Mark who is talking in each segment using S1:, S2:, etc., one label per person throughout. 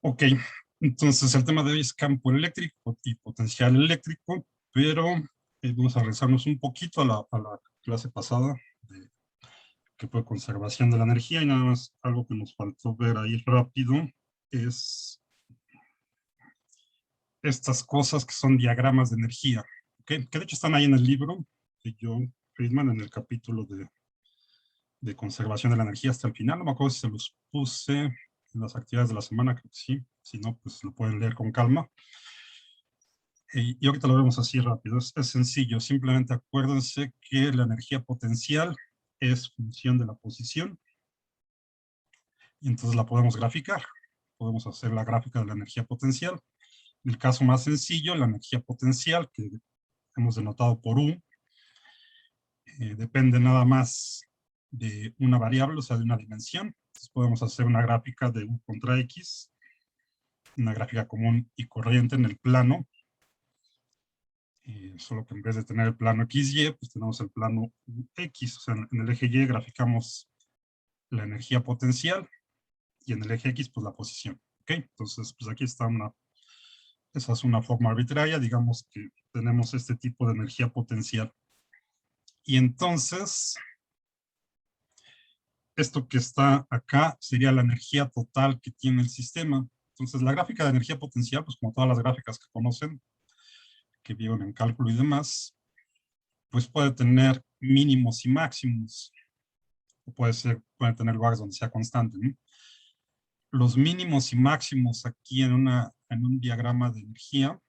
S1: Ok, entonces el tema de hoy es campo eléctrico y potencial eléctrico, pero vamos a regresarnos un poquito a la clase pasada, que fue conservación de la energía, y nada más algo que nos faltó ver ahí rápido es estas cosas que son diagramas de energía, ¿ok? Que de hecho están ahí en el libro de John Friedman, en el capítulo de conservación de la energía hasta el final. No me acuerdo si se los puse en las actividades de la semana, creo que sí. Si no, pues lo pueden leer con calma. Y ahorita lo vemos así rápido. Es sencillo. Simplemente acuérdense que la energía potencial es función de la posición. Y entonces la podemos graficar. Podemos hacer la gráfica de la energía potencial. En el caso más sencillo, la energía potencial, que hemos denotado por U, depende nada más de una variable, o sea, de una dimensión. Entonces podemos hacer una gráfica de U contra X, una gráfica común y corriente en el plano, solo que en vez de tener el plano XY, pues tenemos el plano X, o sea, en el eje Y graficamos la energía potencial y en el eje X, pues la posición, ¿ok? Entonces, pues aquí está esa es una forma arbitraria, digamos que tenemos este tipo de energía potencial. Y entonces, esto que está acá sería la energía total que tiene el sistema. Entonces, la gráfica de energía potencial, pues como todas las gráficas que conocen, que vieron en cálculo y demás, pues puede tener mínimos y máximos, o puede tener lugares donde sea constante, ¿no? Los mínimos y máximos aquí en un diagrama de energía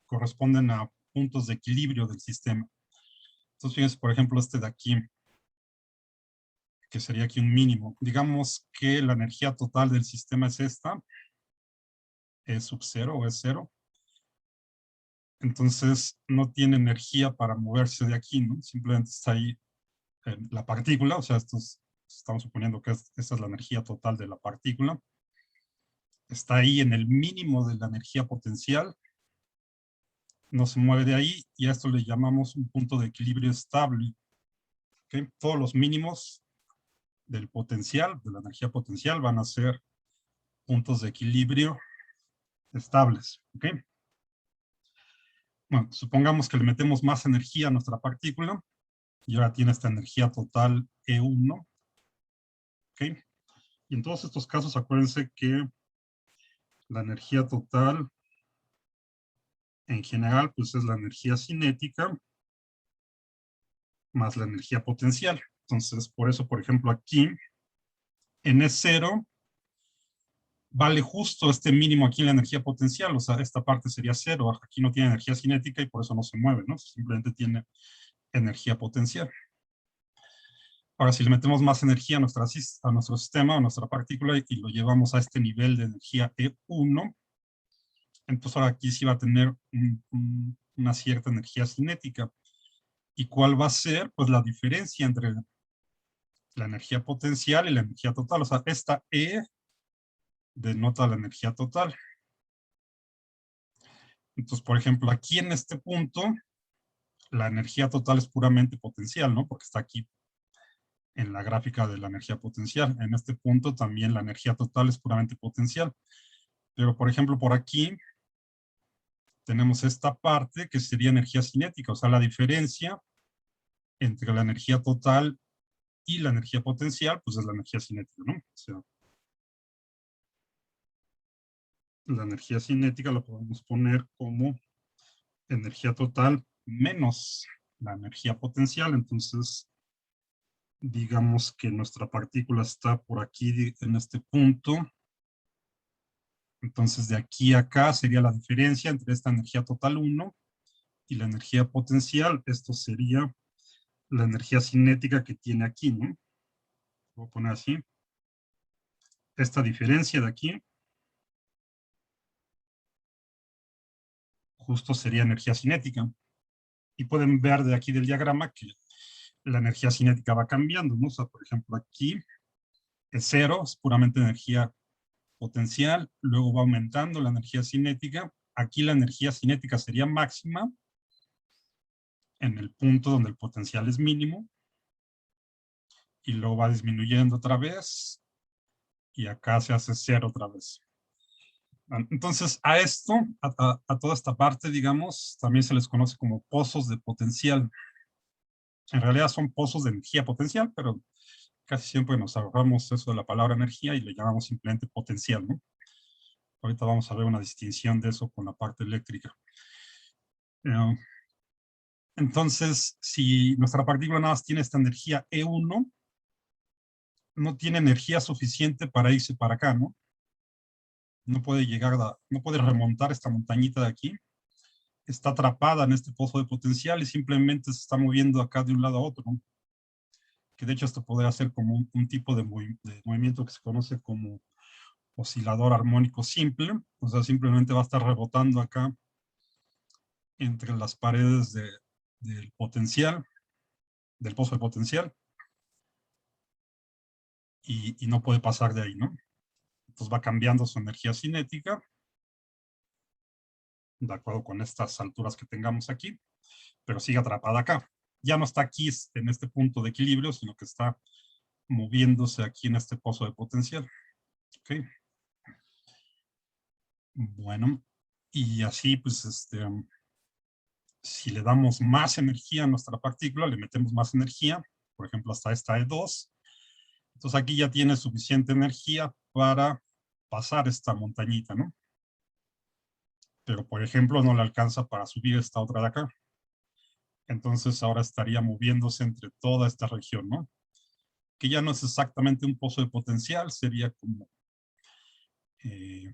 S1: corresponden a puntos de equilibrio del sistema. Entonces, fíjense, por ejemplo, este de aquí, que sería aquí un mínimo. Digamos que la energía total del sistema es esta, es sub cero o es cero. Entonces, no tiene energía para moverse de aquí, ¿no? Simplemente está ahí la partícula, o sea, estamos suponiendo que esta es la energía total de la partícula. Está ahí en el mínimo de la energía potencial, no se mueve de ahí, y a esto le llamamos un punto de equilibrio estable. ¿Okay? Todos los mínimos del potencial, de la energía potencial, van a ser puntos de equilibrio estables. ¿Okay? Bueno, supongamos que le metemos más energía a nuestra partícula, y ahora tiene esta energía total E1. ¿Okay? Y en todos estos casos, acuérdense que la energía total en general, pues es la energía cinética más la energía potencial. Entonces, por eso, por ejemplo, aquí en E0 vale justo este mínimo aquí en la energía potencial, o sea, esta parte sería cero, aquí no tiene energía cinética y por eso no se mueve, ¿no? Simplemente tiene energía potencial. Ahora, si le metemos más energía a nuestro sistema, a nuestra partícula, y lo llevamos a este nivel de energía E1, entonces ahora aquí sí va a tener una cierta energía cinética. ¿Y cuál va a ser? Pues la diferencia entre la energía potencial y la energía total. O sea, esta E denota la energía total. Entonces, por ejemplo, aquí en este punto, la energía total es puramente potencial, ¿no? Porque está aquí en la gráfica de la energía potencial. En este punto también la energía total es puramente potencial. Pero, por ejemplo, por aquí tenemos esta parte que sería energía cinética, o sea, la diferencia entre la energía total y la energía potencial, pues es la energía cinética, ¿no? O sea, la energía cinética la podemos poner como energía total menos la energía potencial. Entonces, digamos que nuestra partícula está por aquí en este punto. Entonces, de aquí a acá sería la diferencia entre esta energía total 1 y la energía potencial. Esto sería la energía cinética que tiene aquí, ¿no? Voy a poner así. Esta diferencia de aquí justo sería energía cinética. Y pueden ver de aquí del diagrama que la energía cinética va cambiando, ¿no? O sea, por ejemplo, aquí es cero, es puramente energía potencial, luego va aumentando la energía cinética. Aquí la energía cinética sería máxima en el punto donde el potencial es mínimo, y luego va disminuyendo otra vez, y acá se hace cero otra vez. Entonces, a esto, a toda esta parte, digamos, también se les conoce como pozos de potencial. En realidad son pozos de energía potencial, pero casi siempre nos ahorramos eso de la palabra energía y le llamamos simplemente potencial, ¿no? Ahorita vamos a ver una distinción de eso con la parte eléctrica. Eh, entonces, si nuestra partícula nada más tiene esta energía E1, no tiene energía suficiente para irse para acá, ¿no? No puede llegar, no puede remontar esta montañita de aquí. Está atrapada en este pozo de potencial y simplemente se está moviendo acá de un lado a otro, ¿no? Que de hecho esto podría ser como un tipo de movimiento que se conoce como oscilador armónico simple, o sea, simplemente va a estar rebotando acá entre las paredes del potencial, del pozo de potencial, y no puede pasar de ahí, ¿no? Entonces va cambiando su energía cinética, de acuerdo con estas alturas que tengamos aquí, pero sigue atrapada acá. Ya no está aquí en este punto de equilibrio, sino que está moviéndose aquí en este pozo de potencial. ¿Ok? Bueno, y así, pues, si le damos más energía a nuestra partícula, le metemos más energía, por ejemplo, hasta esta E2, entonces aquí ya tiene suficiente energía para pasar esta montañita, ¿no? Pero, por ejemplo, no le alcanza para subir esta otra de acá. Entonces ahora estaría moviéndose entre toda esta región, ¿no? Que ya no es exactamente un pozo de potencial, sería eh,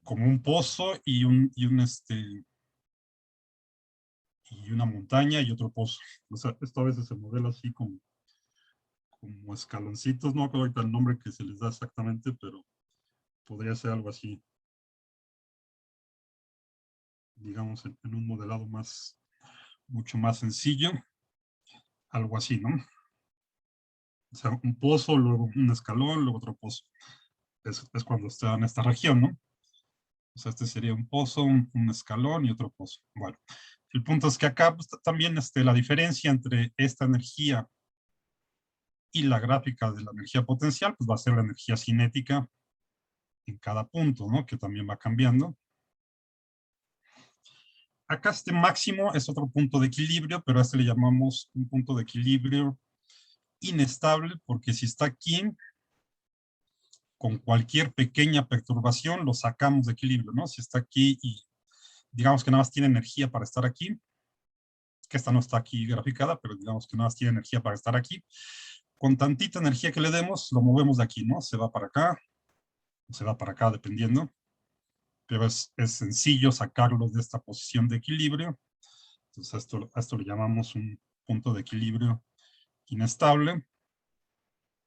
S1: como un pozo y una montaña y otro pozo. O sea, esto a veces se modela así como escaloncitos, no recuerdo ahorita el nombre que se les da exactamente, pero podría ser algo así, digamos, en un modelado mucho más sencillo, algo así, ¿no? O sea, un pozo, luego un escalón, luego otro pozo. Es cuando está en esta región, ¿no? O sea, este sería un pozo, un escalón y otro pozo. Bueno, el punto es que acá pues, también la diferencia entre esta energía y la gráfica de la energía potencial, pues va a ser la energía cinética en cada punto, ¿no? Que también va cambiando. Acá este máximo es otro punto de equilibrio, pero a este le llamamos un punto de equilibrio inestable, porque si está aquí, con cualquier pequeña perturbación lo sacamos de equilibrio, ¿no? Si está aquí y digamos que nada más tiene energía para estar aquí, que esta no está aquí graficada, pero digamos que nada más tiene energía para estar aquí, con tantita energía que le demos, lo movemos de aquí, ¿no? Se va para acá, se va para acá, dependiendo, pero es sencillo sacarlo de esta posición de equilibrio. Entonces a esto le llamamos un punto de equilibrio inestable.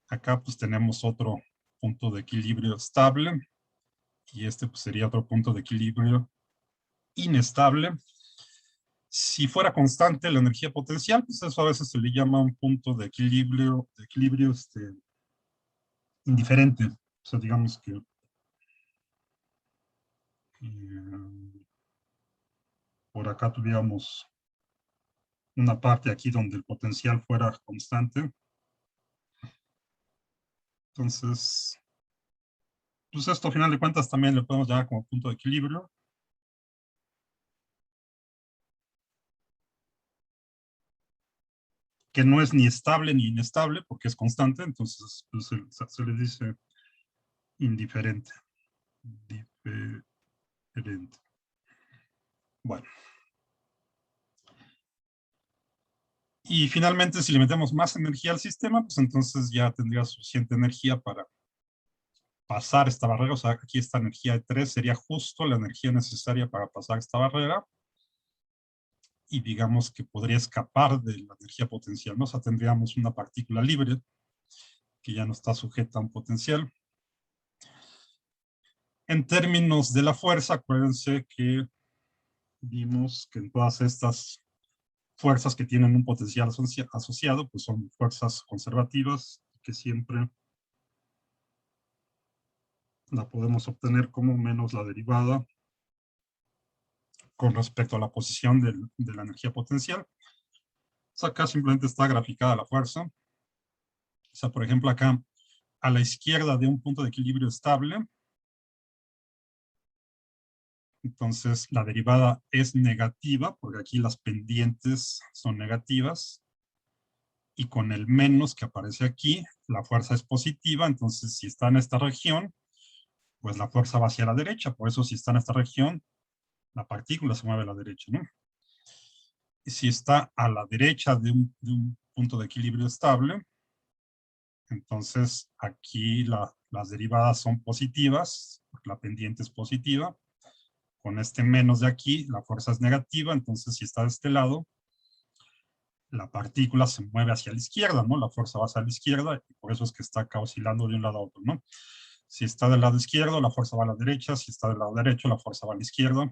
S1: Acá pues tenemos otro punto de equilibrio estable y este pues, sería otro punto de equilibrio inestable. Si fuera constante la energía potencial, pues eso a veces se le llama un punto de equilibrio indiferente. O sea, digamos que por acá tuviéramos una parte aquí donde el potencial fuera constante. Entonces, pues esto a final de cuentas también lo podemos llamar como punto de equilibrio. Que no es ni estable ni inestable porque es constante, entonces pues, se le dice indiferente. Diferente. Bueno. Y finalmente, si le metemos más energía al sistema, pues entonces ya tendría suficiente energía para pasar esta barrera. O sea, aquí esta energía de 3 sería justo la energía necesaria para pasar esta barrera. Y digamos que podría escapar de la energía potencial, ¿no? O sea, tendríamos una partícula libre que ya no está sujeta a un potencial. En términos de la fuerza, acuérdense que vimos que en todas estas fuerzas que tienen un potencial asociado, pues son fuerzas conservativas que siempre la podemos obtener como menos la derivada con respecto a la posición de la energía potencial. O sea, acá simplemente está graficada la fuerza. O sea, por ejemplo, acá a la izquierda de un punto de equilibrio estable. Entonces la derivada es negativa, porque aquí las pendientes son negativas. Y con el menos que aparece aquí, la fuerza es positiva. Entonces si está en esta región, pues la fuerza va hacia la derecha. Por eso si está en esta región, la partícula se mueve a la derecha, ¿no? Y si está a la derecha de un punto de equilibrio estable, entonces aquí las derivadas son positivas, porque la pendiente es positiva. Con este menos de aquí, la fuerza es negativa, entonces si está de este lado, la partícula se mueve hacia la izquierda, ¿no? La fuerza va hacia la izquierda, y por eso es que está acá oscilando de un lado a otro, ¿no? Si está del lado izquierdo, la fuerza va a la derecha. Si está del lado derecho, la fuerza va a la izquierda.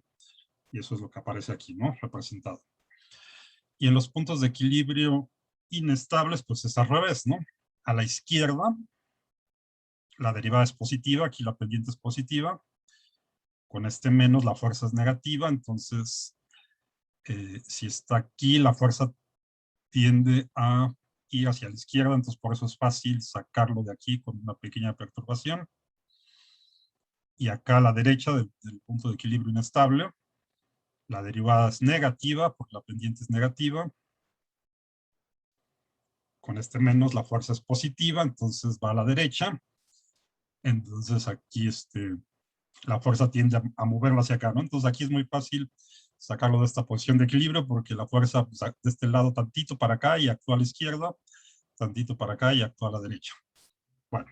S1: Y eso es lo que aparece aquí, ¿no? Representado. Y en los puntos de equilibrio inestables, pues es al revés, ¿no? A la izquierda, la derivada es positiva, aquí la pendiente es positiva. Con este menos, la fuerza es negativa. Entonces, si está aquí, la fuerza tiende a ir hacia la izquierda. Entonces, por eso es fácil sacarlo de aquí con una pequeña perturbación. Y acá a la derecha del punto de equilibrio inestable, la derivada es negativa porque la pendiente es negativa. Con este menos la fuerza es positiva, entonces va a la derecha. Entonces aquí la fuerza tiende a moverlo hacia acá, ¿no? Entonces aquí es muy fácil sacarlo de esta posición de equilibrio porque la fuerza pues, de este lado tantito para acá y actúa a la izquierda, tantito para acá y actúa a la derecha. Bueno,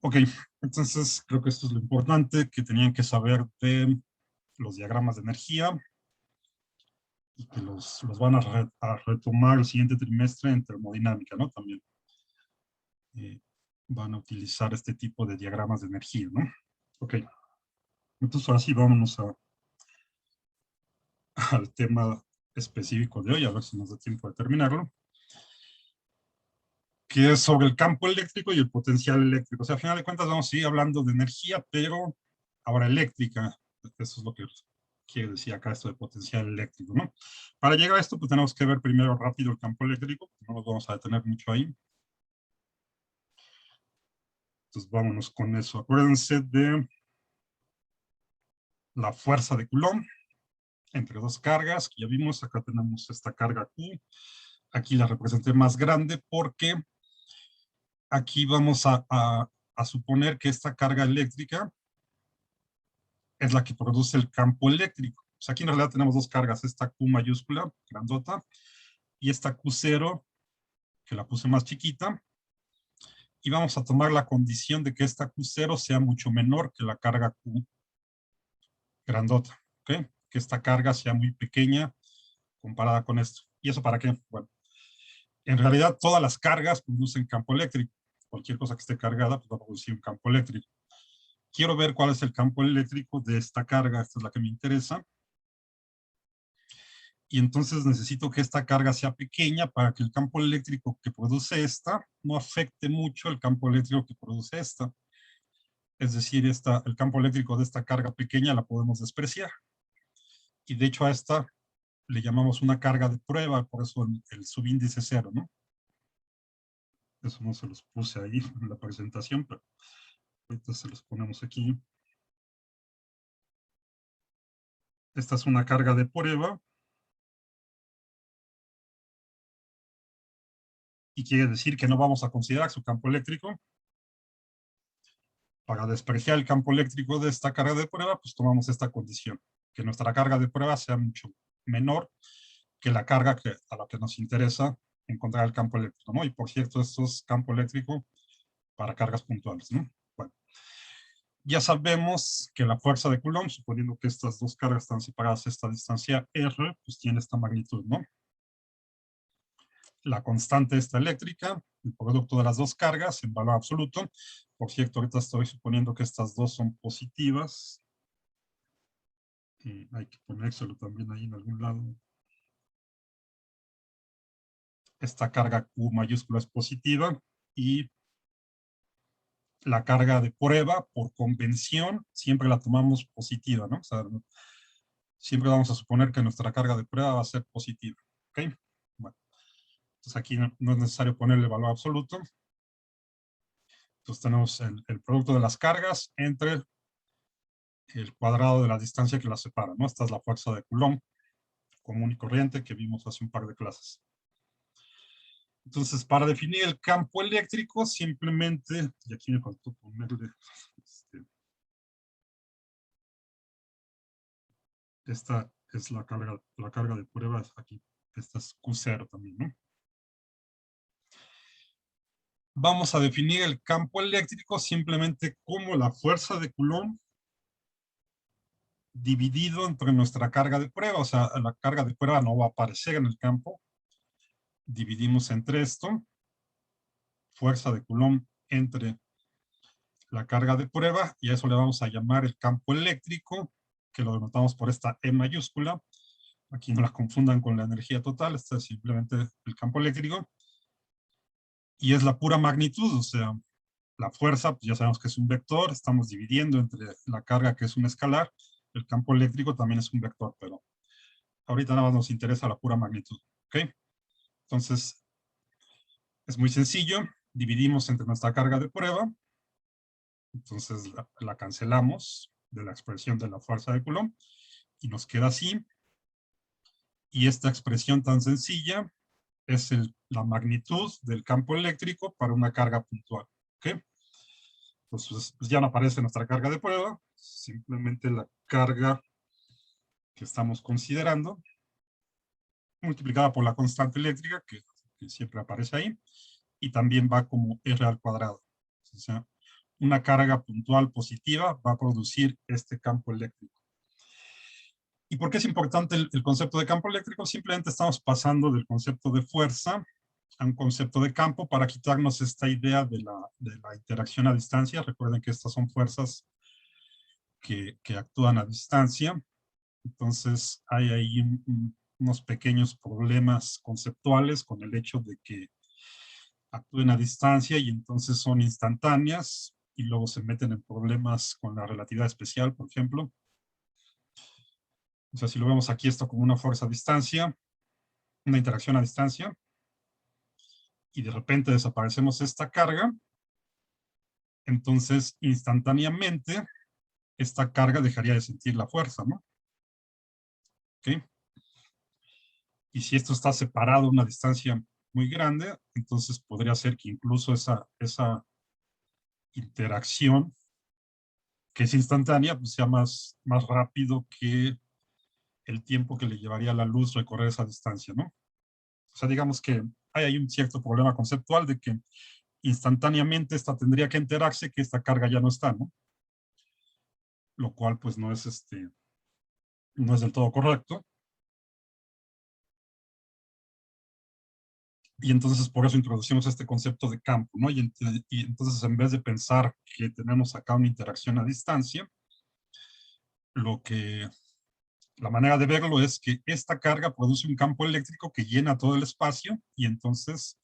S1: ok, entonces creo que esto es lo importante que tenían que saber de los diagramas de energía y que los van a retomar el siguiente trimestre en termodinámica, ¿no? También van a utilizar este tipo de diagramas de energía, ¿no? Ok, entonces ahora sí vámonos al tema específico de hoy, a ver si nos da tiempo de terminarlo, que es sobre el campo eléctrico y el potencial eléctrico. O sea, a final de cuentas vamos a seguir hablando de energía, pero ahora eléctrica. Eso es lo que quiere decir acá esto de potencial eléctrico, ¿no? Para llegar a esto, pues tenemos que ver primero rápido el campo eléctrico, no nos vamos a detener mucho ahí. Entonces vámonos con eso. Acuérdense de la fuerza de Coulomb entre dos cargas, que ya vimos, acá tenemos esta carga Q, aquí la representé más grande porque aquí vamos a suponer que esta carga eléctrica es la que produce el campo eléctrico. O sea, aquí en realidad tenemos dos cargas, esta Q mayúscula, grandota, y esta Q0, que la puse más chiquita, y vamos a tomar la condición de que esta Q0 sea mucho menor que la carga Q grandota, ¿ok? Que esta carga sea muy pequeña comparada con esto. ¿Y eso para qué? Bueno, en realidad todas las cargas producen campo eléctrico. Cualquier cosa que esté cargada pues va a producir un campo eléctrico. Quiero ver cuál es el campo eléctrico de esta carga, esta es la que me interesa. Y entonces necesito que esta carga sea pequeña para que el campo eléctrico que produce esta no afecte mucho el campo eléctrico que produce esta. Es decir, el campo eléctrico de esta carga pequeña la podemos despreciar. Y de hecho a esta le llamamos una carga de prueba, por eso el subíndice 0, ¿no? Eso no se los puse ahí en la presentación, pero ahorita se los ponemos aquí. Esta es una carga de prueba. Y quiere decir que no vamos a considerar su campo eléctrico. Para despreciar el campo eléctrico de esta carga de prueba, pues tomamos esta condición, que nuestra carga de prueba sea mucho menor que la carga a la que nos interesa encontrar el campo eléctrico, ¿no? Y por cierto, esto es campo eléctrico para cargas puntuales, ¿no? Bueno, ya sabemos que la fuerza de Coulomb, suponiendo que estas dos cargas están separadas a esta distancia R, pues tiene esta magnitud, ¿no? La constante esta eléctrica, el producto de las dos cargas en valor absoluto. Por cierto, ahorita estoy suponiendo que estas dos son positivas. Hay que ponérselo también ahí en algún lado. Esta carga Q mayúscula es positiva y la carga de prueba, por convención, siempre la tomamos positiva, ¿no? O sea, siempre vamos a suponer que nuestra carga de prueba va a ser positiva, ¿ok? Bueno, entonces aquí no es necesario ponerle valor absoluto. Entonces tenemos el producto de las cargas entre el cuadrado de la distancia que las separa, ¿no? Esta es la fuerza de Coulomb común y corriente que vimos hace un par de clases. Entonces, para definir el campo eléctrico, simplemente, y aquí me faltó ponerle, esta es la carga de prueba, aquí, esta es Q0 también, ¿no? Vamos a definir el campo eléctrico simplemente como la fuerza de Coulomb dividido entre nuestra carga de prueba, o sea, la carga de prueba no va a aparecer en el campo. Dividimos entre esto, fuerza de Coulomb entre la carga de prueba, y a eso le vamos a llamar el campo eléctrico, que lo denotamos por esta E mayúscula. Aquí no la confundan con la energía total, este es simplemente el campo eléctrico. Y es la pura magnitud, o sea, la fuerza, pues ya sabemos que es un vector, estamos dividiendo entre la carga que es un escalar, el campo eléctrico también es un vector, pero ahorita nada más nos interesa la pura magnitud, ¿ok? Entonces, es muy sencillo, dividimos entre nuestra carga de prueba, entonces la cancelamos de la expresión de la fuerza de Coulomb, y nos queda así, y esta expresión tan sencilla es la magnitud del campo eléctrico para una carga puntual, ¿ok? Entonces, pues ya no aparece nuestra carga de prueba, simplemente la carga que estamos considerando, multiplicada por la constante eléctrica, que siempre aparece ahí, y también va como R al cuadrado. O sea, una carga puntual positiva va a producir este campo eléctrico. ¿Y por qué es importante el concepto de campo eléctrico? Simplemente estamos pasando del concepto de fuerza a un concepto de campo para quitarnos esta idea de la interacción a distancia. Recuerden que estas son fuerzas que actúan a distancia. Entonces hay ahí unos pequeños problemas conceptuales con el hecho de que actúen a distancia y entonces son instantáneas y luego se meten en problemas con la relatividad especial, por ejemplo. O sea, si lo vemos aquí esto como una fuerza a distancia, una interacción a distancia, y de repente desaparecemos esta carga, entonces instantáneamente esta carga dejaría de sentir la fuerza, ¿no? ¿Ok? Y si esto está separado a una distancia muy grande, entonces podría ser que incluso esa interacción que es instantánea, pues sea más rápido que el tiempo que le llevaría a la luz recorrer esa distancia, ¿no? O sea, digamos que hay ahí un cierto problema conceptual de que instantáneamente esta tendría que enterarse que esta carga ya no está, ¿no? Lo cual pues no es, no es del todo correcto. Y entonces por eso introducimos este concepto de campo, ¿no? Y entonces en vez de pensar que tenemos acá una interacción a distancia, la manera de verlo es que esta carga produce un campo eléctrico que llena todo el espacio y entonces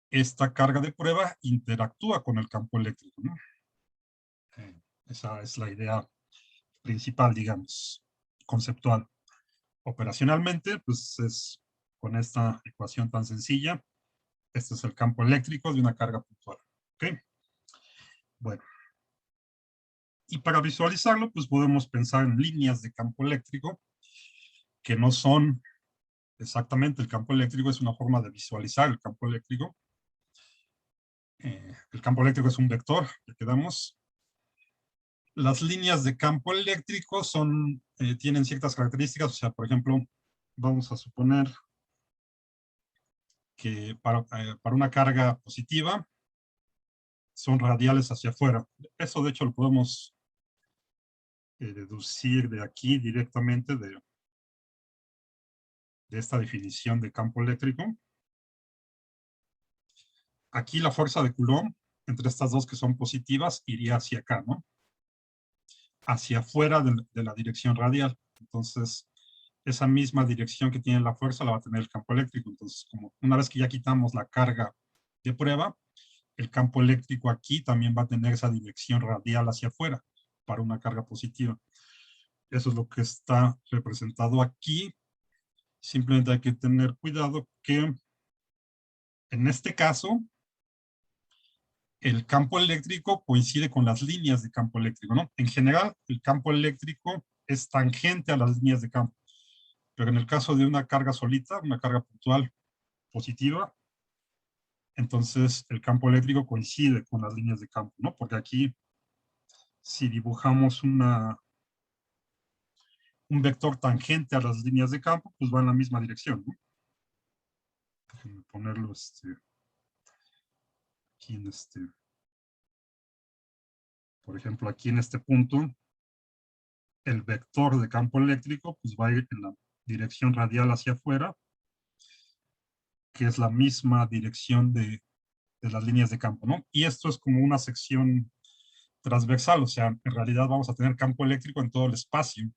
S1: esta carga de prueba interactúa con el campo eléctrico, ¿no? Esa es la idea principal, digamos, conceptual. Operacionalmente, pues es con esta ecuación tan sencilla. Este es el campo eléctrico de una carga puntual. ¿Ok? Bueno. Y para visualizarlo, pues podemos pensar en líneas de campo eléctrico que no son exactamente el campo eléctrico, es una forma de visualizar el campo eléctrico. El campo eléctrico es un vector, le quedamos. Las líneas de campo eléctrico tienen ciertas características, o sea, por ejemplo, vamos a suponer que para una carga positiva son radiales hacia afuera. Eso de hecho lo podemos deducir de aquí directamente de esta definición de campo eléctrico. Aquí la fuerza de Coulomb entre estas dos que son positivas iría hacia acá, ¿no? Hacia afuera de la dirección radial. Entonces, esa misma dirección que tiene la fuerza la va a tener el campo eléctrico. Entonces, como una vez que ya quitamos la carga de prueba, el campo eléctrico aquí también va a tener esa dirección radial hacia afuera para una carga positiva. Eso es lo que está representado aquí. Simplemente hay que tener cuidado que en este caso, el campo eléctrico coincide con las líneas de campo eléctrico, ¿no? En general, el campo eléctrico es tangente a las líneas de campo, pero en el caso de una carga solita, una carga puntual positiva, entonces el campo eléctrico coincide con las líneas de campo, ¿no? Porque aquí, si dibujamos un vector tangente a las líneas de campo, pues va en la misma dirección, ¿no? Déjenme ponerlo aquí en por ejemplo, aquí en este punto, el vector de campo eléctrico pues va a ir en la dirección radial hacia afuera, que es la misma dirección de las líneas de campo, ¿no? Y esto es como una sección transversal, o sea, en realidad vamos a tener campo eléctrico en todo el espacio.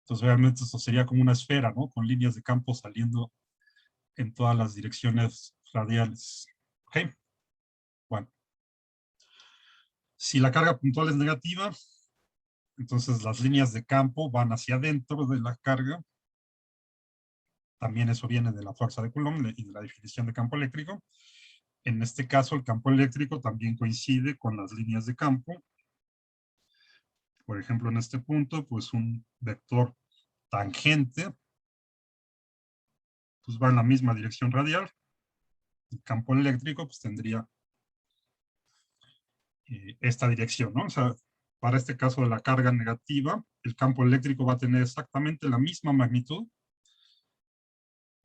S1: Entonces, realmente esto sería como una esfera, ¿no? Con líneas de campo saliendo en todas las direcciones radiales. ¿Ok? Bueno, si la carga puntual es negativa, entonces las líneas de campo van hacia adentro de la carga. También eso viene de la fuerza de Coulomb y de la definición de campo eléctrico. En este caso, el campo eléctrico también coincide con las líneas de campo. Por ejemplo, en este punto, pues un vector tangente, pues va en la misma dirección radial. El campo eléctrico, pues tendría esta dirección, ¿no? O sea, para este caso de la carga negativa, el campo eléctrico va a tener exactamente la misma magnitud,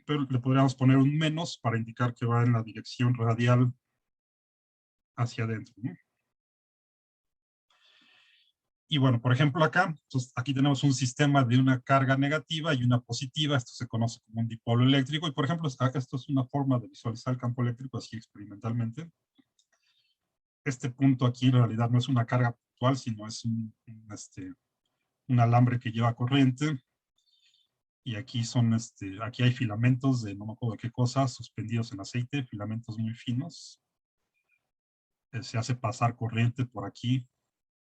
S1: pero le podríamos poner un menos para indicar que va en la dirección radial hacia adentro, ¿no? Y bueno, por ejemplo acá, entonces aquí tenemos un sistema de una carga negativa y una positiva, esto se conoce como un dipolo eléctrico, y por ejemplo, esto es una forma de visualizar el campo eléctrico así experimentalmente. Este punto aquí en realidad no es una carga puntual, sino es un alambre que lleva corriente, y aquí aquí hay filamentos de no me acuerdo de qué cosa, suspendidos en aceite, filamentos muy finos. Se hace pasar corriente por aquí,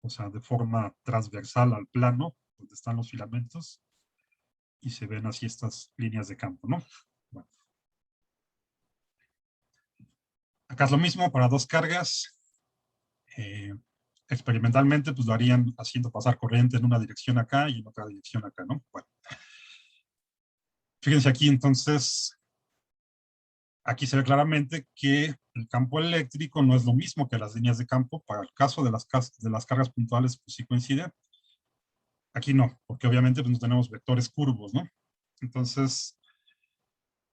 S1: o sea, de forma transversal al plano, donde están los filamentos, y se ven así estas líneas de campo, ¿no? Bueno. Acá es lo mismo para dos cargas. Experimentalmente, pues lo harían haciendo pasar corriente en una dirección acá y en otra dirección acá, ¿no? Bueno. Fíjense aquí, entonces, aquí se ve claramente que el campo eléctrico no es lo mismo que las líneas de campo. Para el caso de las cargas puntuales, pues sí coincide. Aquí no, porque obviamente pues, no tenemos vectores curvos, ¿no? Entonces,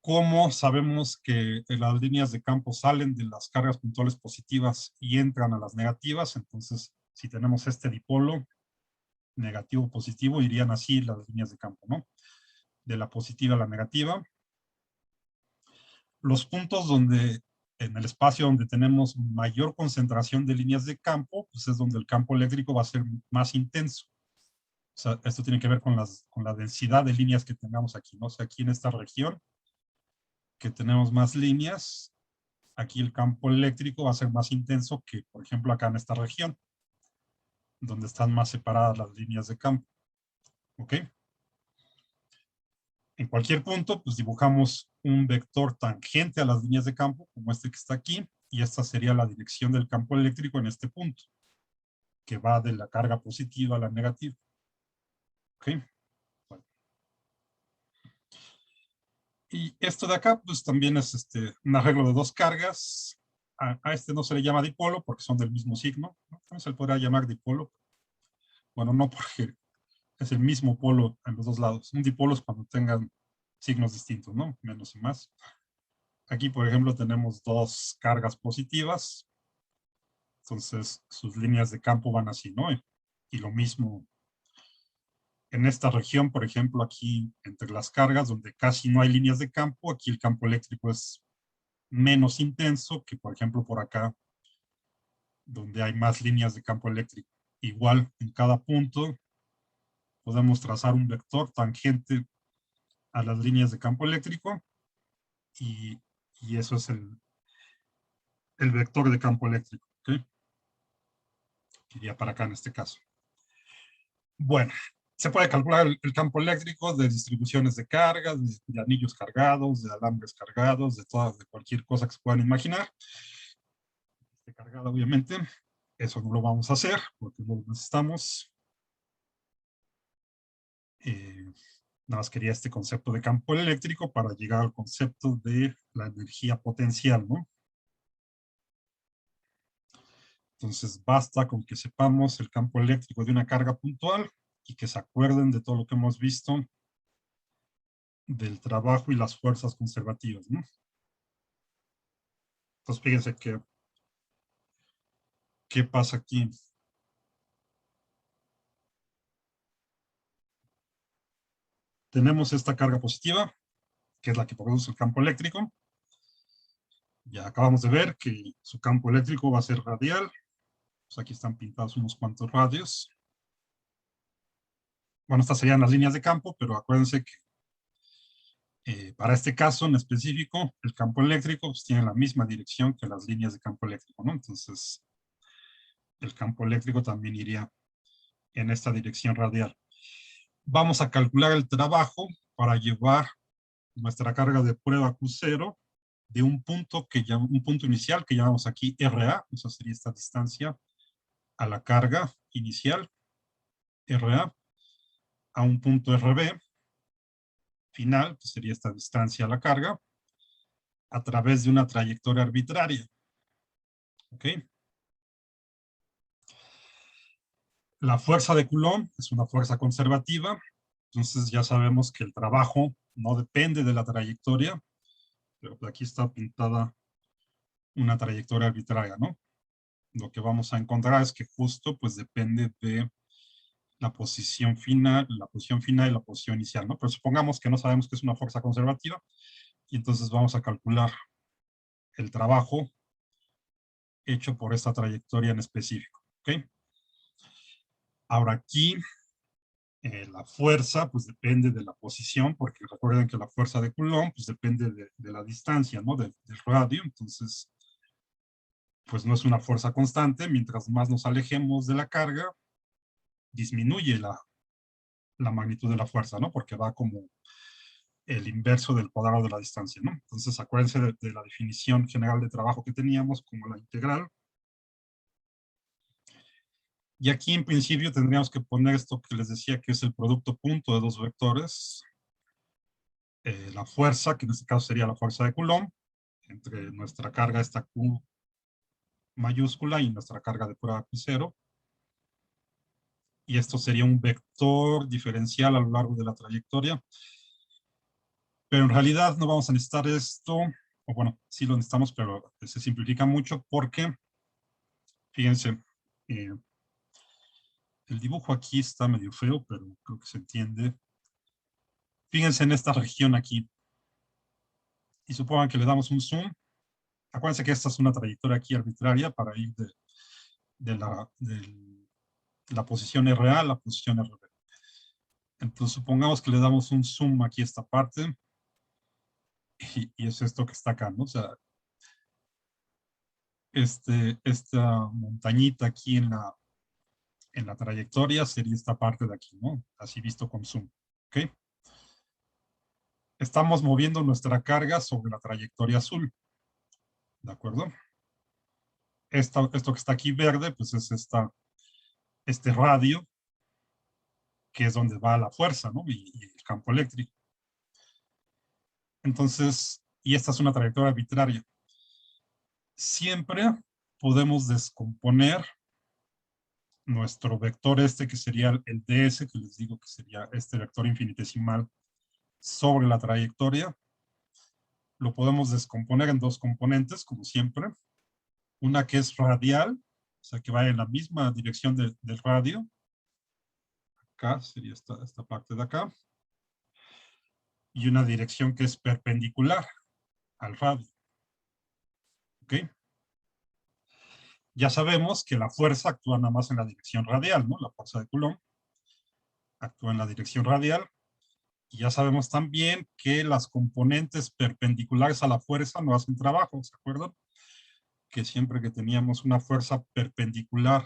S1: ¿cómo sabemos que las líneas de campo salen de las cargas puntuales positivas y entran a las negativas? Entonces, si tenemos este dipolo negativo positivo, irían así las líneas de campo, ¿no? De la positiva a la negativa. Los puntos donde, en el espacio donde tenemos mayor concentración de líneas de campo, pues es donde el campo eléctrico va a ser más intenso. O sea, esto tiene que ver con la densidad de líneas que tengamos aquí, ¿no? O sea, aquí en esta región, que tenemos más líneas, aquí el campo eléctrico va a ser más intenso que, por ejemplo, acá en esta región, donde están más separadas las líneas de campo. ¿Ok? En cualquier punto, pues dibujamos un vector tangente a las líneas de campo, como este que está aquí, y esta sería la dirección del campo eléctrico en este punto, que va de la carga positiva a la negativa. ¿Ok? Bueno. Y esto de acá, pues también es un arreglo de dos cargas. A este no se le llama dipolo porque son del mismo signo, ¿no? También se le podría llamar dipolo. Bueno, no porque es el mismo polo en los dos lados. Un dipolo es cuando tengan signos distintos, ¿no? Menos y más. Aquí, por ejemplo, tenemos dos cargas positivas. Entonces, sus líneas de campo van así, ¿no? Y lo mismo en esta región, por ejemplo, aquí entre las cargas, donde casi no hay líneas de campo, aquí el campo eléctrico es menos intenso que, por ejemplo, por acá, donde hay más líneas de campo eléctrico. Igual, en cada punto, podemos trazar un vector tangente a las líneas de campo eléctrico y, y eso es el vector de campo eléctrico, ¿ok? Iría para acá en este caso. Bueno, se puede calcular el campo eléctrico de distribuciones de cargas, de anillos cargados, de alambres cargados, de cualquier cosa que se puedan imaginar. esté cargada, obviamente. Eso no lo vamos a hacer porque no lo necesitamos. Nada más quería este concepto de campo eléctrico para llegar al concepto de la energía potencial, ¿no? Entonces basta con que sepamos el campo eléctrico de una carga puntual y que se acuerden de todo lo que hemos visto del trabajo y las fuerzas conservativas, ¿no? Entonces fíjense qué pasa aquí. Tenemos esta carga positiva, que es la que produce el campo eléctrico. Ya acabamos de ver que su campo eléctrico va a ser radial. Pues aquí están pintados unos cuantos radios. Bueno, estas serían las líneas de campo, pero acuérdense que para este caso en específico, el campo eléctrico pues, tiene la misma dirección que las líneas de campo eléctrico, ¿no? Entonces, el campo eléctrico también iría en esta dirección radial. Vamos a calcular el trabajo para llevar nuestra carga de prueba Q0 de un punto inicial que llamamos aquí RA, esa sería esta distancia a la carga inicial, RA, a un punto RB final, que sería esta distancia a la carga, a través de una trayectoria arbitraria. ¿Ok? La fuerza de Coulomb es una fuerza conservativa, entonces ya sabemos que el trabajo no depende de la trayectoria, pero aquí está pintada una trayectoria arbitraria, ¿no? Lo que vamos a encontrar es que justo pues depende de la posición final y la posición inicial, ¿no? Pero supongamos que no sabemos que es una fuerza conservativa y entonces vamos a calcular el trabajo hecho por esta trayectoria en específico, ¿ok? Ahora aquí la fuerza pues depende de la posición, porque recuerden que la fuerza de Coulomb pues depende de la distancia, ¿no? Del radio, entonces pues no es una fuerza constante, mientras más nos alejemos de la carga, disminuye la magnitud de la fuerza, ¿no? Porque va como el inverso del cuadrado de la distancia, ¿no? Entonces acuérdense de la definición general de trabajo que teníamos como la integral. Y aquí en principio tendríamos que poner esto que les decía que es el producto punto de dos vectores. La fuerza, que en este caso sería la fuerza de Coulomb, entre nuestra carga esta Q mayúscula y nuestra carga de prueba Q0. Y esto sería un vector diferencial a lo largo de la trayectoria. Pero en realidad no vamos a necesitar esto, o bueno, sí lo necesitamos, pero se simplifica mucho porque, fíjense, el dibujo aquí está medio feo, pero creo que se entiende. Fíjense en esta región aquí. Y supongan que le damos un zoom. Acuérdense que esta es una trayectoria aquí arbitraria para ir de la posición RA a la posición RB. Entonces supongamos que le damos un zoom aquí a esta parte y es esto que está acá, ¿no? O sea, esta montañita aquí en la trayectoria sería esta parte de aquí, ¿no? Así visto con zoom, ¿ok? Estamos moviendo nuestra carga sobre la trayectoria azul, ¿de acuerdo? Esto que está aquí verde, pues es este radio, que es donde va la fuerza, ¿no? Y el campo eléctrico. Entonces, y esta es una trayectoria arbitraria. Siempre podemos descomponer nuestro vector que sería el ds, que les digo que sería este vector infinitesimal sobre la trayectoria. Lo podemos descomponer en dos componentes, como siempre. Una que es radial, o sea, que va en la misma dirección del radio. Acá sería esta parte de acá. Y una dirección que es perpendicular al radio. ¿Ok? Ya sabemos que la fuerza actúa nada más en la dirección radial, ¿no? La fuerza de Coulomb actúa en la dirección radial. Y ya sabemos también que las componentes perpendiculares a la fuerza no hacen trabajo, ¿se acuerdan? Que siempre que teníamos una fuerza perpendicular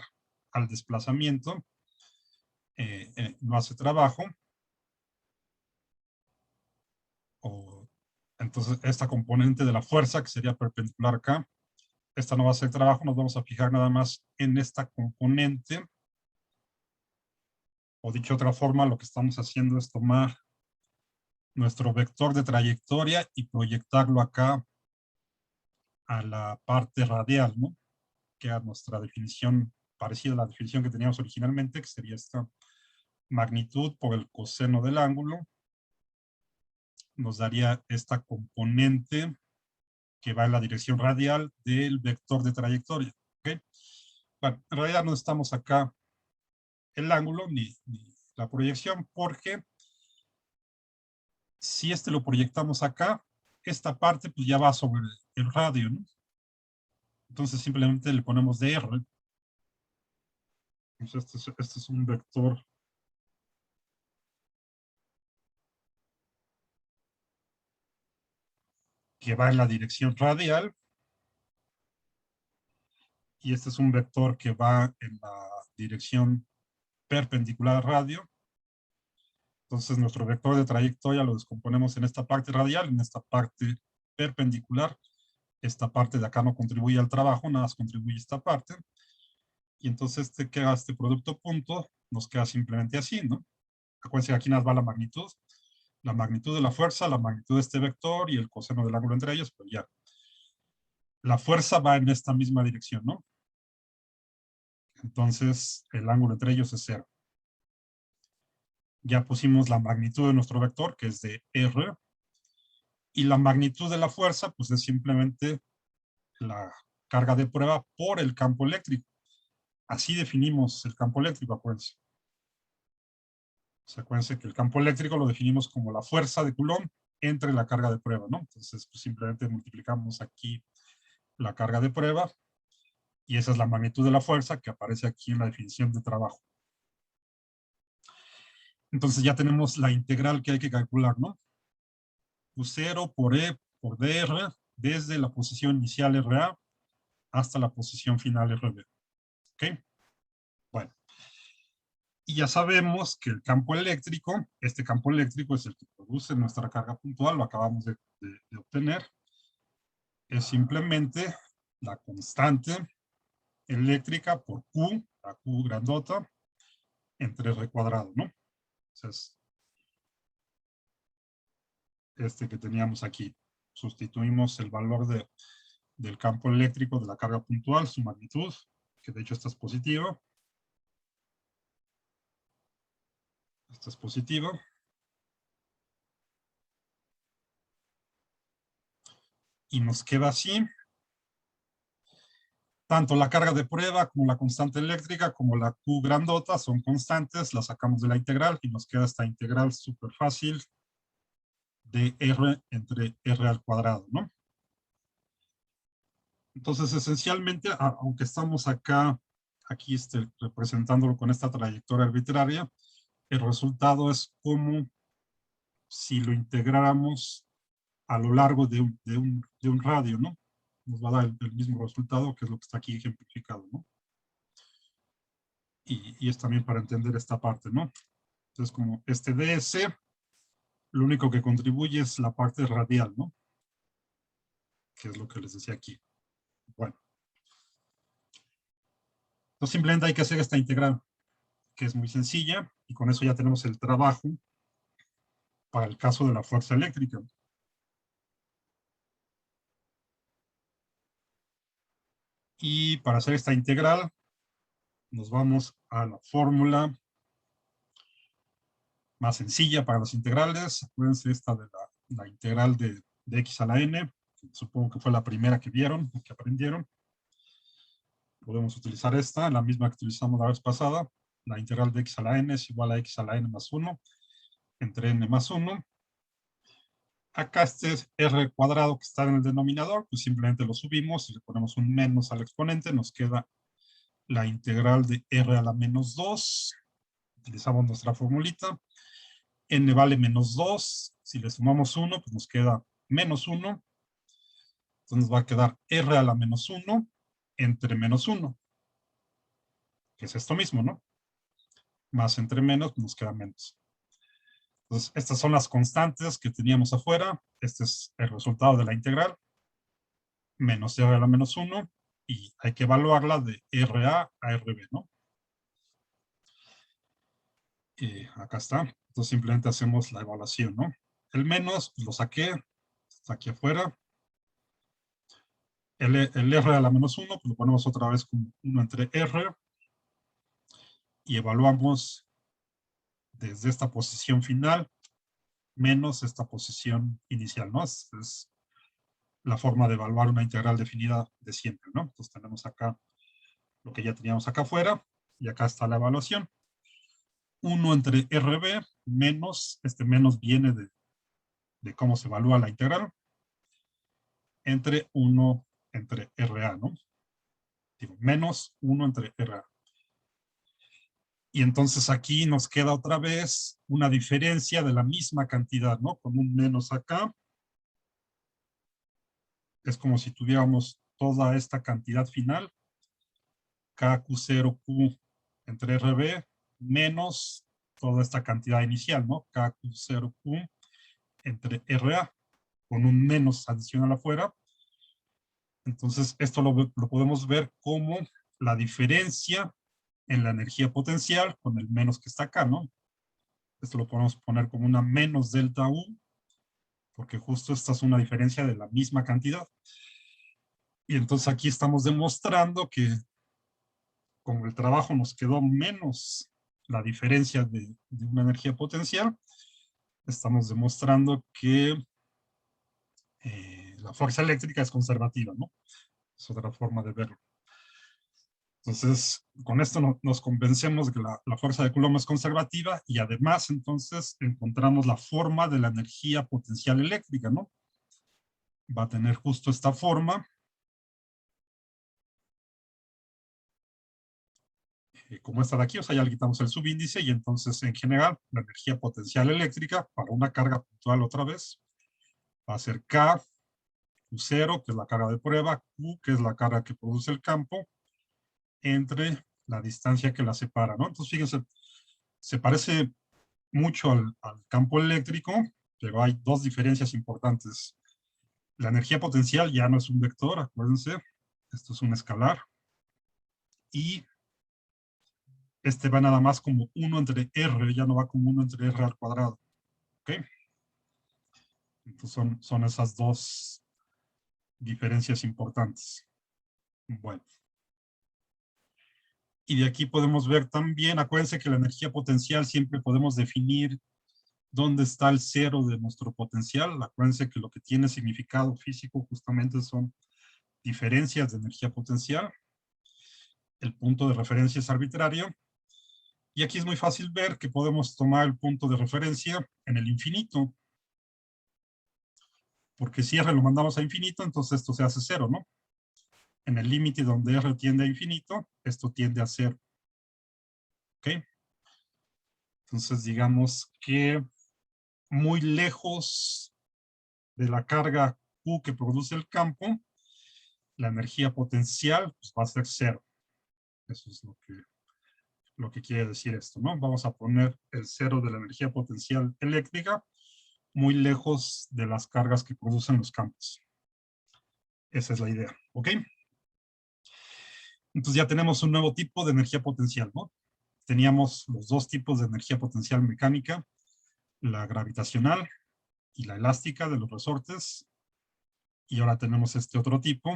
S1: al desplazamiento, no hace trabajo. Entonces, esta componente de la fuerza, que sería perpendicular acá, esta no va a ser trabajo, nos vamos a fijar nada más en esta componente. O dicho de otra forma, lo que estamos haciendo es tomar nuestro vector de trayectoria y proyectarlo acá a la parte radial, ¿no? Que a nuestra definición, parecida a la definición que teníamos originalmente, que sería esta magnitud por el coseno del ángulo, nos daría esta componente que va en la dirección radial del vector de trayectoria. ¿Okay? Bueno, en realidad no estamos acá el ángulo ni la proyección, porque si este lo proyectamos acá, esta parte pues ya va sobre el radio, ¿no? Entonces simplemente le ponemos dr. Entonces este es un vector que va en la dirección radial, y este es un vector que va en la dirección perpendicular al radio. Entonces nuestro vector de trayectoria lo descomponemos en esta parte radial, en esta parte perpendicular. Esta parte de acá no contribuye al trabajo, nada más contribuye esta parte. Y entonces queda este producto punto, nos queda simplemente así, ¿no? Acuérdense que aquí nos va la magnitud de la fuerza, la magnitud de este vector y el coseno del ángulo entre ellos, pues ya. La fuerza va en esta misma dirección, ¿no? Entonces el ángulo entre ellos es 0. Ya pusimos la magnitud de nuestro vector, que es de R, y la magnitud de la fuerza, pues es simplemente la carga de prueba por el campo eléctrico. Así definimos el campo eléctrico, acuérdense. Acuérdense que el campo eléctrico lo definimos como la fuerza de Coulomb entre la carga de prueba, ¿no? Entonces, pues simplemente multiplicamos aquí la carga de prueba, y esa es la magnitud de la fuerza que aparece aquí en la definición de trabajo. Entonces ya tenemos la integral que hay que calcular, ¿no? U0 por E por dr, desde la posición inicial RA hasta la posición final RB. ¿Ok? Bueno. Y ya sabemos que el campo eléctrico, este campo eléctrico es el que produce nuestra carga puntual, lo acabamos de obtener. Es simplemente la constante eléctrica por Q, la Q grandota, entre R cuadrado, ¿no? Entonces, este que teníamos aquí, sustituimos el valor del campo eléctrico de la carga puntual, su magnitud, que de hecho esta es positiva. Esta es positiva. Y nos queda así. Tanto la carga de prueba como la constante eléctrica como la Q grandota son constantes, las sacamos de la integral y nos queda esta integral súper fácil de R entre R al cuadrado, ¿no? Entonces, esencialmente, aunque estamos aquí representándolo con esta trayectoria arbitraria, el resultado es como si lo integráramos a lo largo de un radio, ¿no? Nos va a dar el mismo resultado, que es lo que está aquí ejemplificado, ¿no? Y es también para entender esta parte, ¿no? Entonces, como este ds, lo único que contribuye es la parte radial, ¿no? Que es lo que les decía aquí. Bueno. Entonces, simplemente hay que hacer esta integral, que es muy sencilla, y con eso ya tenemos el trabajo para el caso de la fuerza eléctrica. Y para hacer esta integral, nos vamos a la fórmula más sencilla para las integrales. Acuérdense esta de la integral de x a la n, que supongo que fue la primera que vieron, que aprendieron. Podemos utilizar esta, la misma que utilizamos la vez pasada. La integral de x a la n es igual a x a la n más 1 entre n más 1. Acá este es r cuadrado que está en el denominador, pues simplemente lo subimos y le ponemos un menos al exponente, nos queda la integral de r a la menos 2. Utilizamos nuestra formulita. N vale menos 2. Si le sumamos 1, pues nos queda menos 1. Entonces nos va a quedar r a la menos 1 entre menos 1. Que es esto mismo, ¿no? Más entre menos, pues nos queda menos. Entonces, estas son las constantes que teníamos afuera. Este es el resultado de la integral. Menos r a la menos 1 y hay que evaluarla de RA a RB, ¿no? Acá está. Entonces simplemente hacemos la evaluación, ¿no? El menos lo saqué, está aquí afuera. El R a la menos 1, pues lo ponemos otra vez como 1 entre R y evaluamos desde esta posición final menos esta posición inicial, ¿no? Es la forma de evaluar una integral definida de siempre, ¿no? Entonces tenemos acá lo que ya teníamos acá afuera y acá está la evaluación. 1 entre RB menos, este menos viene de cómo se evalúa la integral, entre 1 entre RA, ¿no? Digo, menos 1 entre RA. Y entonces aquí nos queda otra vez una diferencia de la misma cantidad, ¿no? Con un menos acá. Es como si tuviéramos toda esta cantidad final, KQ0Q entre RB, menos toda esta cantidad inicial, ¿no? KQ0Q entre RA, con un menos adicional afuera. Entonces, esto lo podemos ver como la diferencia en la energía potencial con el menos que está acá, ¿no? Esto lo podemos poner como una menos delta U, porque justo esta es una diferencia de la misma cantidad. Y entonces aquí estamos demostrando que como el trabajo nos quedó menos la diferencia de una energía potencial, estamos demostrando que la fuerza eléctrica es conservativa, ¿no? Es otra forma de verlo. Entonces, con esto nos convencemos de que la fuerza de Coulomb es conservativa y además, entonces, encontramos la forma de la energía potencial eléctrica, ¿no? Va a tener justo esta forma. Como esta de aquí, o sea, ya le quitamos el subíndice y entonces, en general, la energía potencial eléctrica para una carga puntual otra vez va a ser K, Q0, que es la carga de prueba, Q, que es la carga que produce el campo, entre la distancia que la separa, ¿no? Entonces, fíjense, se parece mucho al campo eléctrico, pero hay dos diferencias importantes. La energía potencial ya no es un vector, acuérdense, esto es un escalar, y este va nada más como 1 entre R, ya no va como 1 entre R al cuadrado, ¿ok? Entonces son esas dos diferencias importantes. Bueno. Y de aquí podemos ver también, acuérdense que la energía potencial siempre podemos definir dónde está el cero de nuestro potencial. Acuérdense que lo que tiene significado físico justamente son diferencias de energía potencial. El punto de referencia es arbitrario. Y aquí es muy fácil ver que podemos tomar el punto de referencia en el infinito. Porque si R lo mandamos a infinito, entonces esto se hace cero, ¿no? En el límite donde R tiende a infinito, esto tiende a cero. ¿Ok? Entonces digamos que muy lejos de la carga Q que produce el campo, la energía potencial pues, va a ser cero. Eso es lo que quiere decir esto, ¿no? Vamos a poner el cero de la energía potencial eléctrica muy lejos de las cargas que producen los campos. Esa es la idea, ¿ok? Entonces ya tenemos un nuevo tipo de energía potencial, ¿no? Teníamos los dos tipos de energía potencial mecánica, la gravitacional y la elástica de los resortes, y ahora tenemos este otro tipo,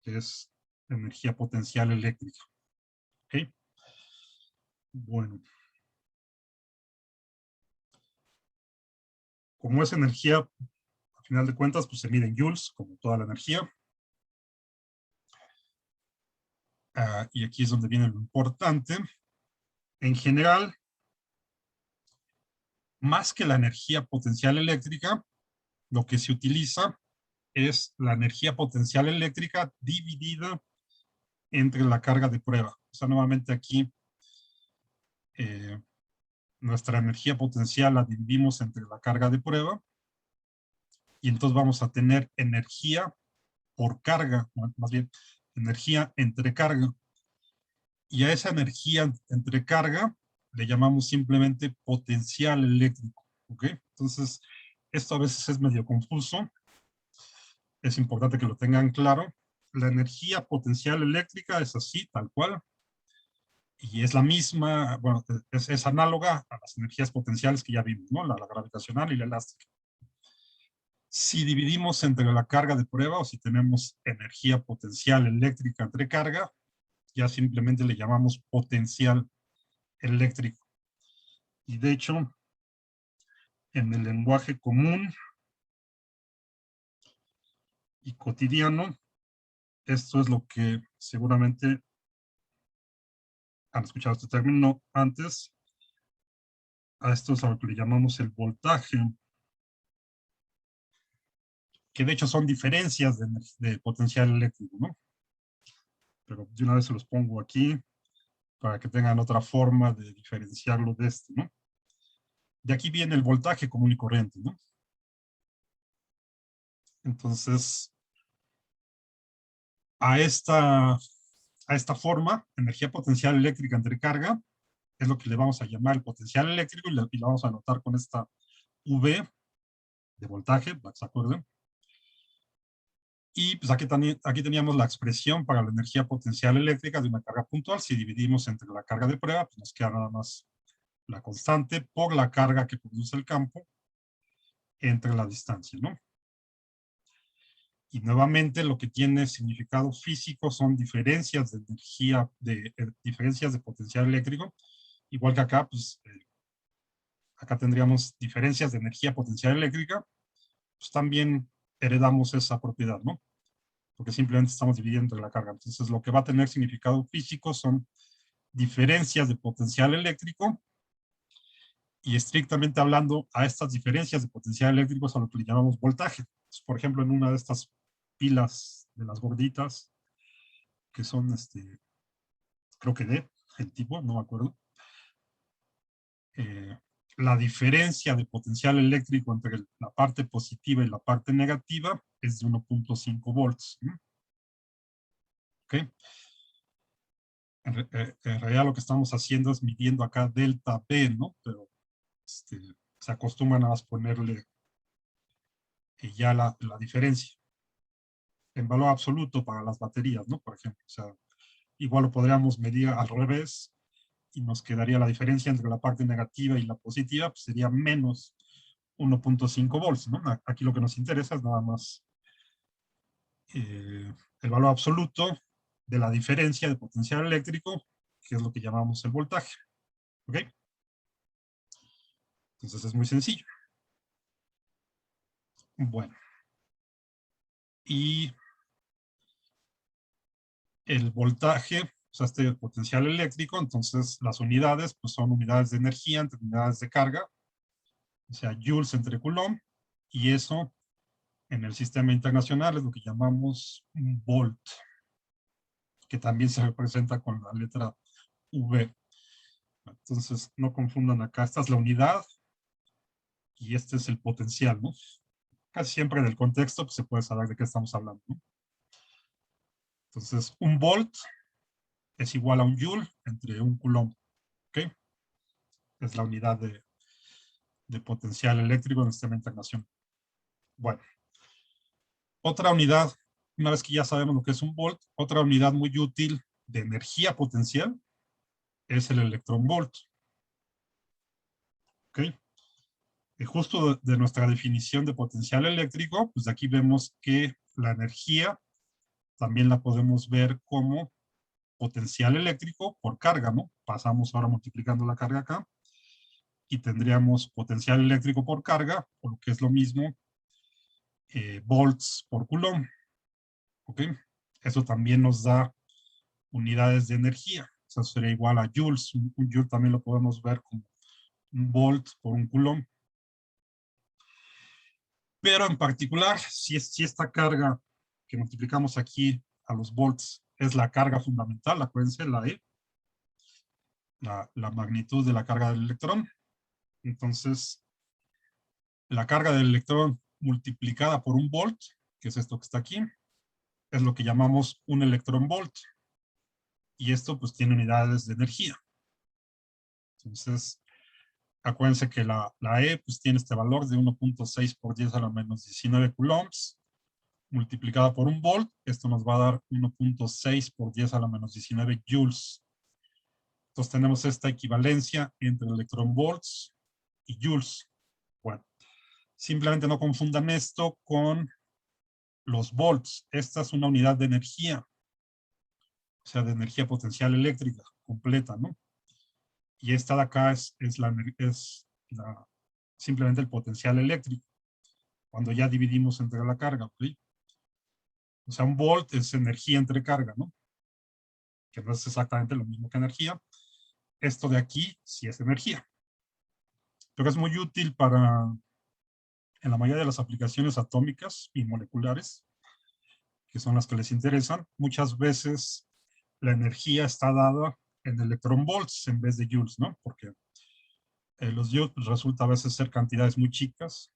S1: que es energía potencial eléctrica, ¿ok? Bueno. Como es energía, a final de cuentas, pues se mide en joules, como toda la energía. Y aquí es donde viene lo importante. En general, más que la energía potencial eléctrica, lo que se utiliza es la energía potencial eléctrica dividida entre la carga de prueba. O sea, nuevamente aquí eh, nuestra energía potencial la dividimos entre la carga de prueba y entonces vamos a tener energía por carga, más bien energía entre carga. Y a esa energía entre carga le llamamos simplemente potencial eléctrico, ¿ok? Entonces, esto a veces es medio confuso, es importante que lo tengan claro. la energía potencial eléctrica es así, tal cual, y es la misma, bueno, es análoga a las energías potenciales que ya vimos, ¿no? La gravitacional y la elástica. Si dividimos entre la carga de prueba o si tenemos energía potencial eléctrica entre carga, ya simplemente le llamamos potencial eléctrico. Y de hecho, en el lenguaje común y cotidiano, esto es lo que seguramente han escuchado este término antes. A esto es a lo que le llamamos el voltaje, que de hecho son diferencias de potencial eléctrico, ¿no? Pero de una vez se los pongo aquí para que tengan otra forma de diferenciarlo de este, ¿no? De aquí viene el voltaje común y corriente, ¿no? Entonces, a esta forma, energía potencial eléctrica entre carga, es lo que le vamos a llamar el potencial eléctrico y lo vamos a anotar con esta V de voltaje, para que se acuerden. Y pues aquí teníamos la expresión para la energía potencial eléctrica de una carga puntual. Si dividimos entre la carga de prueba, pues nos queda nada más la constante por la carga que produce el campo entre la distancia, ¿no? Y nuevamente lo que tiene significado físico son diferencias de energía, diferencias de potencial eléctrico, igual que acá, pues acá tendríamos diferencias de energía potencial eléctrica, pues también heredamos esa propiedad, ¿no? Porque simplemente estamos dividiendo la carga. Entonces lo que va a tener significado físico son diferencias de potencial eléctrico, y estrictamente hablando, a estas diferencias de potencial eléctrico es a lo que le llamamos voltaje. Entonces, por ejemplo, en una de estas pilas de las gorditas, que son, creo que D, el tipo, no me acuerdo, eh, la diferencia de potencial eléctrico entre la parte positiva y la parte negativa es de 1.5 volts. ¿No? ¿Okay? En realidad lo que estamos haciendo es midiendo acá delta B, ¿no? Pero se acostumbran a ponerle ya la diferencia en valor absoluto para las baterías, ¿no? Por ejemplo, o sea, igual lo podríamos medir al revés y nos quedaría la diferencia entre la parte negativa y la positiva, pues sería menos 1.5 volts, ¿no? Aquí lo que nos interesa es nada más el valor absoluto de la diferencia de potencial eléctrico, que es lo que llamamos el voltaje. ¿Ok? Entonces es muy sencillo. Bueno. Y el voltaje, o sea, este potencial eléctrico, entonces las unidades, pues son unidades de energía entre unidades de carga, o sea, joules entre coulomb, y eso en el sistema internacional es lo que llamamos un volt, que también se representa con la letra V. Entonces, no confundan acá, esta es la unidad y este es el potencial, ¿no? Casi siempre en el contexto pues, se puede saber de qué estamos hablando, ¿no? Entonces, un volt es igual a un joule entre un coulomb, ¿ok? Es la unidad de potencial eléctrico en el sistema internacional. Bueno, otra unidad, una vez que ya sabemos lo que es un volt, otra unidad muy útil de energía potencial es el electronvolt. ¿Ok? Y justo de nuestra definición de potencial eléctrico, pues aquí vemos que la energía también la podemos ver como potencial eléctrico por carga, ¿no? Pasamos ahora multiplicando la carga acá y tendríamos potencial eléctrico por carga, o lo que es lo mismo, volts por coulomb. ¿Ok? Eso también nos da unidades de energía. O sea, sería igual a joules. Un joule también lo podemos ver como un volt por un coulomb. Pero en particular, si esta carga que multiplicamos aquí a los volts es la carga fundamental, acuérdense, la E, la magnitud de la carga del electrón. Entonces, la carga del electrón multiplicada por un volt, que es esto que está aquí, es lo que llamamos un electronvolt. Y esto pues tiene unidades de energía. Entonces, acuérdense que la E pues tiene este valor de 1.6 por 10 a la menos 19 coulombs. multiplicada por un volt, esto nos va a dar 1.6 por 10 a la menos 19 joules. Entonces tenemos esta equivalencia entre electronvolts y joules. Bueno, simplemente no confundan esto con los volts. Esta es una unidad de energía, o sea, de energía potencial eléctrica completa, ¿no? Y esta de acá es simplemente el potencial eléctrico, cuando ya dividimos entre la carga, ¿ok? O sea, un volt es energía entre carga, ¿no? Que no es exactamente lo mismo que energía. Esto de aquí sí es energía. Pero es muy útil en la mayoría de las aplicaciones atómicas y moleculares, que son las que les interesan. Muchas veces la energía está dada en electronvolts en vez de joules, ¿no? Porque los joules pues, resulta a veces ser cantidades muy chicas,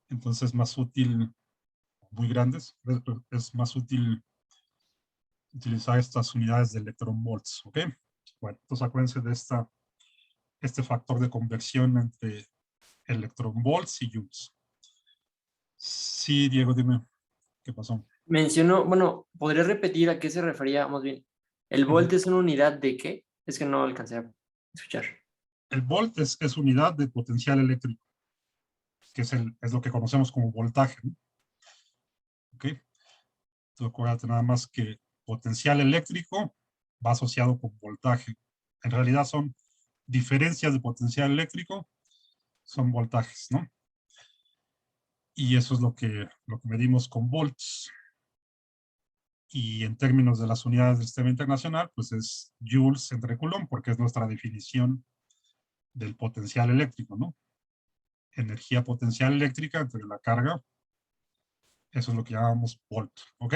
S1: entonces es más útil, muy grandes, es más útil utilizar estas unidades de electronvolts, ¿ok? Bueno, entonces acuérdense de este factor de conversión entre electronvolts y joules. Sí, Diego, dime, ¿qué pasó?
S2: Mencionó, bueno, ¿podrías repetir a qué se refería más bien? ¿El volt es una unidad de qué? Es que no alcancé a escuchar.
S1: El volt es unidad de potencial eléctrico, que es lo que conocemos como voltaje, ¿no? ¿Ok? Entonces, acuérdate nada más que potencial eléctrico va asociado con voltaje. En realidad son diferencias de potencial eléctrico, son voltajes, ¿no? Y eso es lo que medimos con volts. Y en términos de las unidades del sistema internacional, pues es joules entre coulomb, porque es nuestra definición del potencial eléctrico, ¿no? Energía potencial eléctrica entre la carga, eso es lo que llamamos volt, ¿ok?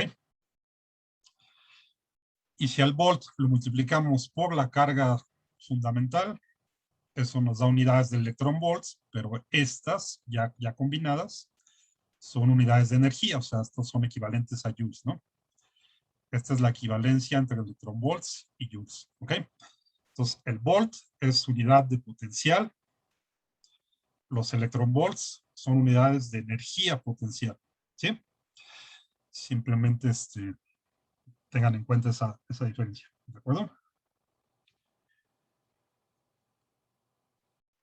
S1: Y si al volt lo multiplicamos por la carga fundamental, eso nos da unidades de electronvolts, pero estas, ya combinadas, son unidades de energía, o sea, estos son equivalentes a joules, ¿no? Esta es la equivalencia entre electronvolts y joules, ¿ok? Entonces, el volt es unidad de potencial, los electronvolts son unidades de energía potencial, ¿sí? Simplemente tengan en cuenta esa diferencia, ¿de acuerdo?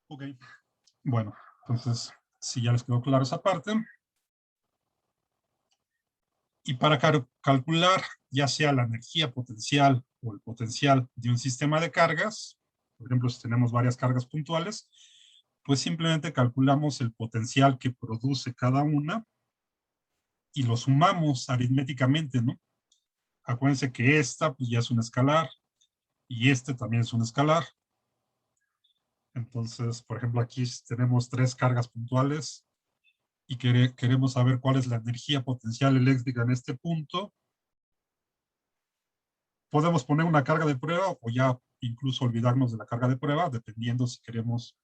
S1: Ok, bueno, entonces, si ya les quedó claro esa parte. Y para calcular ya sea la energía potencial o el potencial de un sistema de cargas, por ejemplo, si tenemos varias cargas puntuales, pues simplemente calculamos el potencial que produce cada una y lo sumamos aritméticamente, ¿no? Acuérdense que esta pues ya es un escalar y este también es un escalar. Entonces, por ejemplo, aquí tenemos 3 cargas puntuales y queremos saber cuál es la energía potencial eléctrica en este punto. Podemos poner una carga de prueba o ya incluso olvidarnos de la carga de prueba, dependiendo si queremos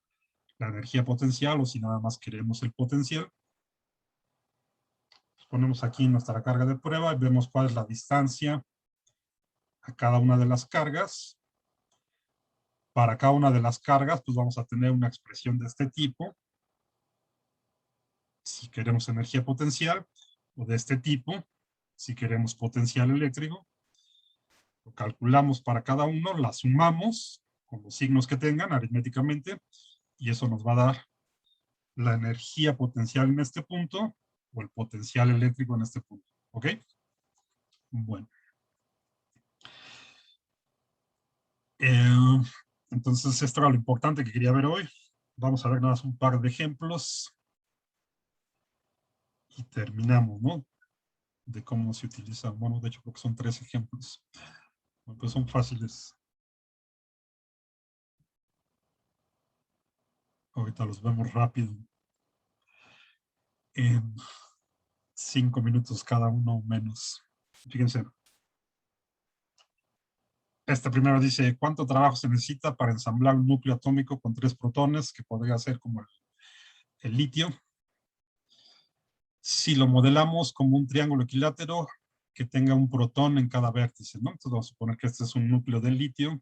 S1: la energía potencial o si nada más queremos el potencial. Ponemos aquí nuestra carga de prueba y vemos cuál es la distancia a cada una de las cargas. Para cada una de las cargas, pues vamos a tener una expresión de este tipo. Si queremos energía potencial, o de este tipo, si queremos potencial eléctrico. Lo calculamos para cada uno, la sumamos con los signos que tengan aritméticamente, y eso nos va a dar la energía potencial en este punto o el potencial eléctrico en este punto. ¿Ok? Bueno. Entonces, esto era lo importante que quería ver hoy. Vamos a ver nada más un par de ejemplos y terminamos, ¿no? De cómo se utiliza. Bueno, de hecho, creo que son 3 ejemplos. Bueno, pues son fáciles. Ahorita los vemos rápido. En 5 minutos cada uno o menos. Fíjense. Este primero dice, ¿cuánto trabajo se necesita para ensamblar un núcleo atómico con 3 protones, que podría ser como el litio? Si lo modelamos como un triángulo equilátero que tenga un protón en cada vértice, ¿no? Entonces vamos a suponer que este es un núcleo de litio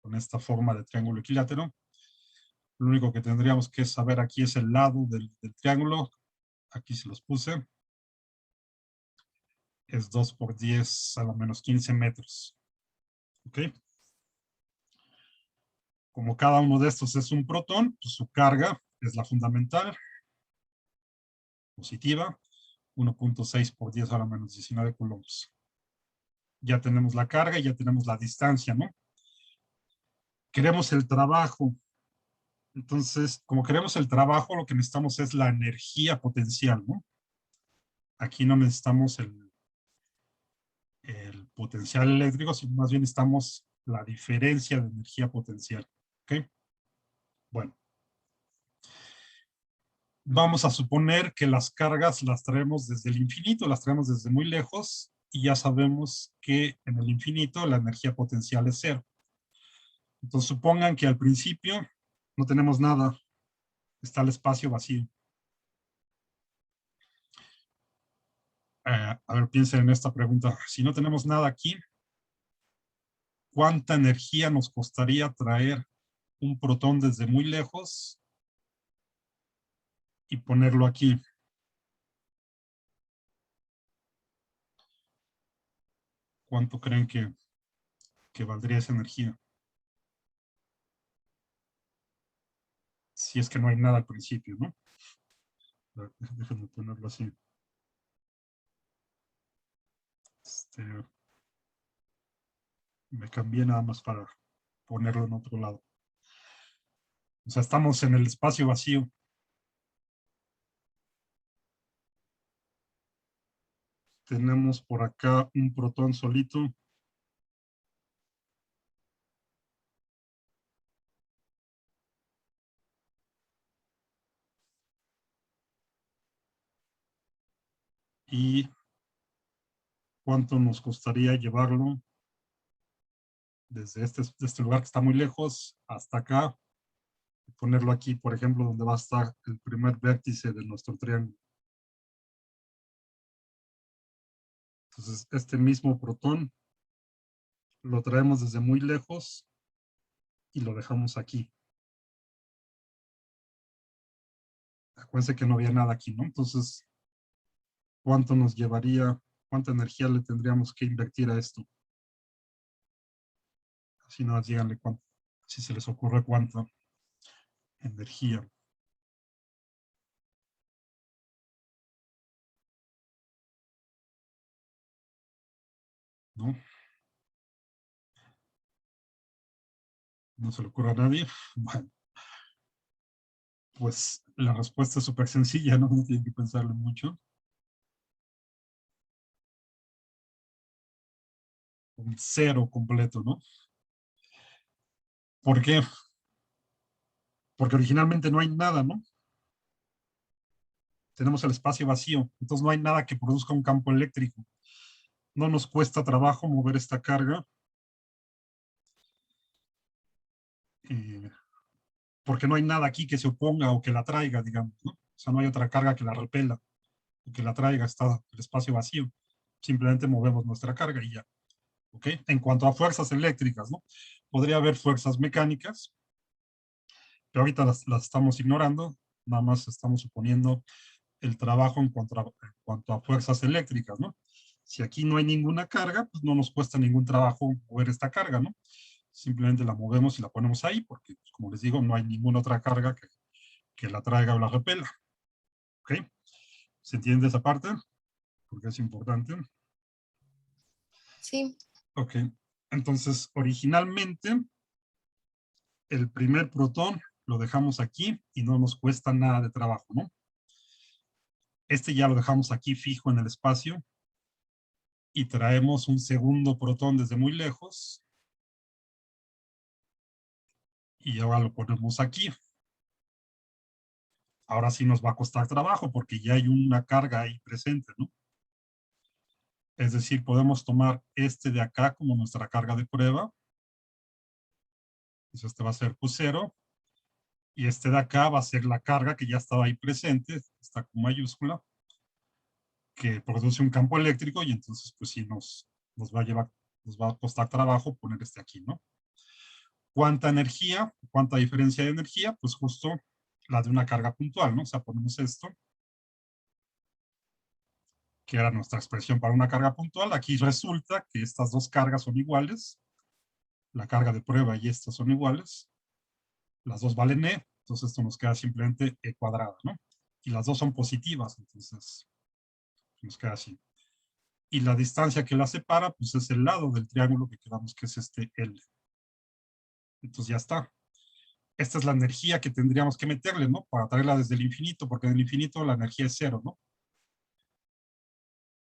S1: con esta forma de triángulo equilátero. Lo único que tendríamos que saber aquí es el lado del triángulo. Aquí se los puse. es 2 por 10 a la menos 15 metros. ¿Ok? Como cada uno de estos es un protón, pues su carga es la fundamental, positiva, 1.6 por 10 a la menos 19 coulombs. Ya tenemos la carga y ya tenemos la distancia, ¿no? Queremos el trabajo. Entonces, como queremos el trabajo, lo que necesitamos es la energía potencial, ¿no? Aquí no necesitamos el potencial eléctrico, sino más bien necesitamos la diferencia de energía potencial. ¿Ok? Bueno. Vamos a suponer que las cargas las traemos desde el infinito, las traemos desde muy lejos, y ya sabemos que en el infinito la energía potencial es cero. Entonces supongan que al principio no tenemos nada, está el espacio vacío. A ver, piensen en esta pregunta. Si no tenemos nada aquí, ¿cuánta energía nos costaría traer un protón desde muy lejos y ponerlo aquí? ¿Cuánto creen que valdría esa energía? Si es que no hay nada al principio, ¿no? A ver, déjenme ponerlo así. Me cambié nada más para ponerlo en otro lado. O sea, estamos en el espacio vacío. Tenemos por acá un protón solito. ¿Y cuánto nos costaría llevarlo desde este lugar que está muy lejos hasta acá? Y ponerlo aquí, por ejemplo, donde va a estar el primer vértice de nuestro triángulo. Entonces, este mismo protón lo traemos desde muy lejos y lo dejamos aquí. Acuérdense que no había nada aquí, ¿no? Entonces, ¿cuánto nos llevaría, cuánta energía le tendríamos que invertir a esto? Si no, díganle cuánto, si se les ocurre cuánta energía. ¿No? No se le ocurre a nadie. Bueno, pues la respuesta es súper sencilla, ¿no? No tienen que pensarlo mucho. Un cero completo, ¿no? ¿Por qué? Porque originalmente no hay nada, ¿no? Tenemos el espacio vacío, entonces no hay nada que produzca un campo eléctrico. No nos cuesta trabajo mover esta carga, eh, porque no hay nada aquí que se oponga o que la traiga, digamos, ¿no? O sea, no hay otra carga que la repela o que la traiga, está el espacio vacío. Simplemente movemos nuestra carga y ya. ¿Ok? En cuanto a fuerzas eléctricas, ¿no? Podría haber fuerzas mecánicas, pero ahorita las estamos ignorando, nada más estamos suponiendo el trabajo en cuanto a fuerzas eléctricas, ¿no? Si aquí no hay ninguna carga, pues no nos cuesta ningún trabajo mover esta carga, ¿no? Simplemente la movemos y la ponemos ahí, porque, pues, como les digo, no hay ninguna otra carga que la traiga o la repela. ¿Ok? ¿Se entiende esa parte? Porque es importante.
S3: Sí.
S1: Ok. Entonces, originalmente, el primer protón lo dejamos aquí y no nos cuesta nada de trabajo, ¿no? Este ya lo dejamos aquí fijo en el espacio y traemos un segundo protón desde muy lejos y ahora lo ponemos aquí. Ahora sí nos va a costar trabajo porque ya hay una carga ahí presente, ¿no? Es decir, podemos tomar este de acá como nuestra carga de prueba. Entonces este va a ser Q0 y este de acá va a ser la carga que ya estaba ahí presente, está con mayúscula, que produce un campo eléctrico y entonces pues sí nos va a llevar, nos va a costar trabajo poner este aquí, ¿no? ¿Cuánta energía? ¿Cuánta diferencia de energía? Pues justo la de una carga puntual, ¿no? O sea, ponemos esto. que era nuestra expresión para una carga puntual. Aquí resulta que estas dos cargas son iguales. La carga de prueba y estas son iguales. Las dos valen E, entonces esto nos queda simplemente E cuadrada, ¿no? Y las dos son positivas, entonces nos queda así. Y la distancia que la separa, pues es el lado del triángulo que quedamos que es este L. Entonces ya está. Esta es la energía que tendríamos que meterle, ¿no? Para traerla desde el infinito, porque en el infinito la energía es cero, ¿no?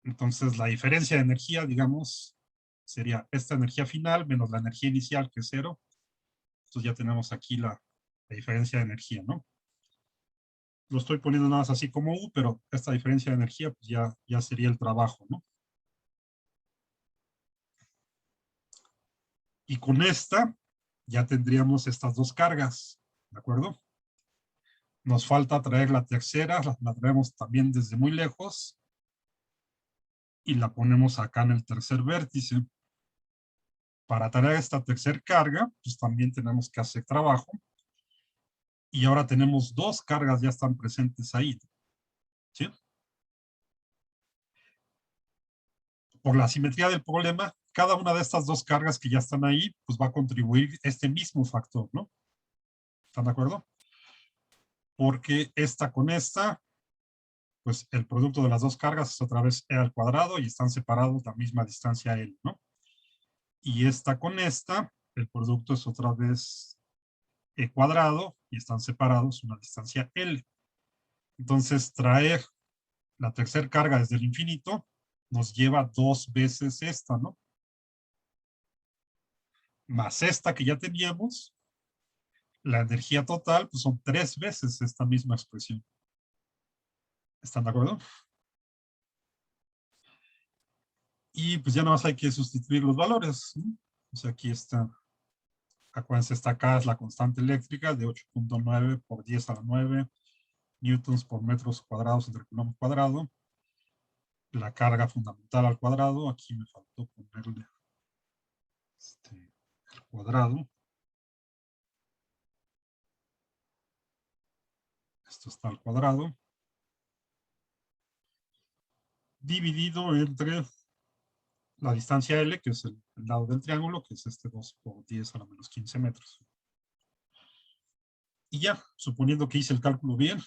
S1: Entonces la diferencia de energía, digamos, sería esta energía final menos la energía inicial, que es cero. Entonces ya tenemos aquí la diferencia de energía, ¿no? Lo estoy poniendo nada más así como U, pero esta diferencia de energía pues ya sería el trabajo, ¿no? Y con esta ya tendríamos estas dos cargas, ¿de acuerdo? Nos falta traer la tercera, la traemos también desde muy lejos y la ponemos acá en el tercer vértice. Para traer esta tercera carga, pues también tenemos que hacer trabajo. Y ahora tenemos dos cargas ya están presentes ahí, ¿sí? Por la simetría del problema, cada una de estas dos cargas que ya están ahí, pues va a contribuir este mismo factor, ¿no? ¿Están de acuerdo? Porque esta con esta, pues el producto de las dos cargas es otra vez E al cuadrado y están separados la misma distancia L, ¿no? Y esta con esta, el producto es otra vez E cuadrado y están separados una distancia L. Entonces, traer la tercera carga desde el infinito nos lleva dos veces esta, ¿no? Más esta que ya teníamos, la energía total, pues son tres veces esta misma expresión. ¿Están de acuerdo? Y pues ya nada más hay que sustituir los valores, ¿no? O sea, aquí está, acuérdense, esta acá es la constante eléctrica de 8.9 por 10 a la 9 newtons por metros cuadrados entre coulomb cuadrado. La carga fundamental al cuadrado, aquí me faltó ponerle el cuadrado. Esto está al cuadrado. Dividido entre la distancia L, que es el lado del triángulo, que es este 2 por 10 a la menos 15 metros. Y ya, suponiendo que hice el cálculo bien,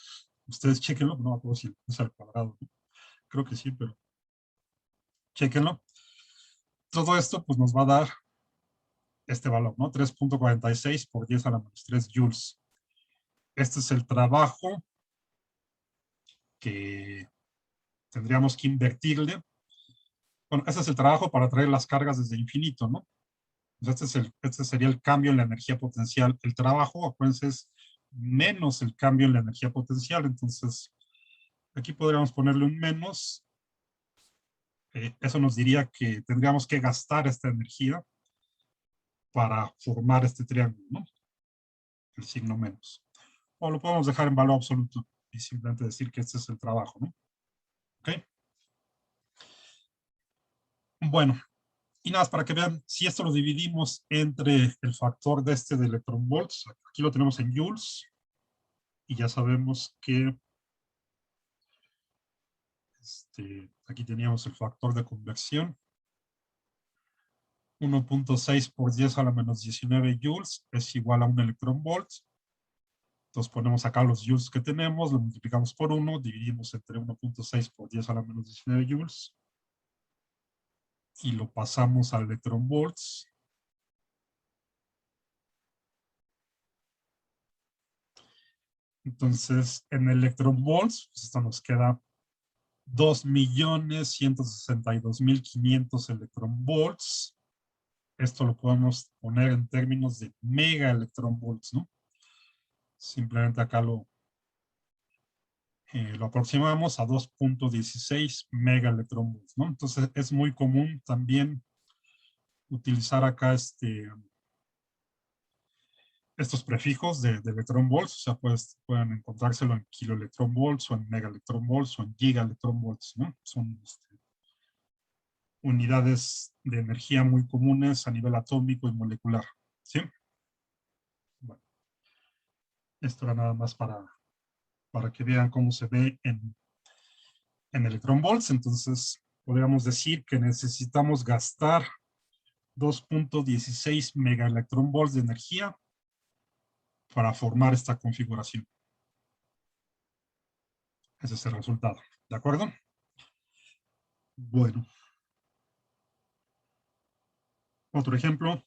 S1: ustedes chequenlo, no me acuerdo si es al cuadrado, ¿no? Creo que sí, pero chequenlo. Todo esto pues nos va a dar este valor, ¿no? 3.46 por 10 a la menos 3 joules. Este es el trabajo que tendríamos que invertirle. Bueno, este es el trabajo para traer las cargas desde infinito, ¿no? Este sería el cambio en la energía potencial. El trabajo, acuérdense, es menos el cambio en la energía potencial. Entonces, aquí podríamos ponerle un menos. Eso nos diría que tendríamos que gastar esta energía para formar este triángulo, ¿no? El signo menos. O lo podemos dejar en valor absoluto y simplemente decir que este es el trabajo, ¿no? ¿Ok? Bueno, y nada más para que vean, si esto lo dividimos entre el factor de este de electronvolts, aquí lo tenemos en joules, y ya sabemos que aquí teníamos el factor de convección, 1.6 por 10 a la menos 19 joules es igual a un electronvolt. Entonces ponemos acá los joules que tenemos, lo multiplicamos por 1, dividimos entre 1.6 por 10 a la menos 19 joules y lo pasamos a electronvolts. Entonces, en electronvolts, pues esto nos queda 2.162.500 electronvolts. Esto lo podemos poner en términos de mega electronvolts, ¿no? Simplemente acá lo aproximamos a 2.16 mega electronvolts, ¿no? Entonces es muy común también utilizar acá estos prefijos de electronvolts, o sea, pueden encontrárselo en kiloelectronvolts o en megaelectronvolts o en gigaelectronvolts, ¿no? Son unidades de energía muy comunes a nivel atómico y molecular, ¿sí? Bueno, esto era nada más para que vean cómo se ve en electronvolts, entonces podríamos decir que necesitamos gastar 2.16 megaelectronvolts de energía para formar esta configuración. Ese es el resultado, ¿de acuerdo? Bueno. Otro ejemplo.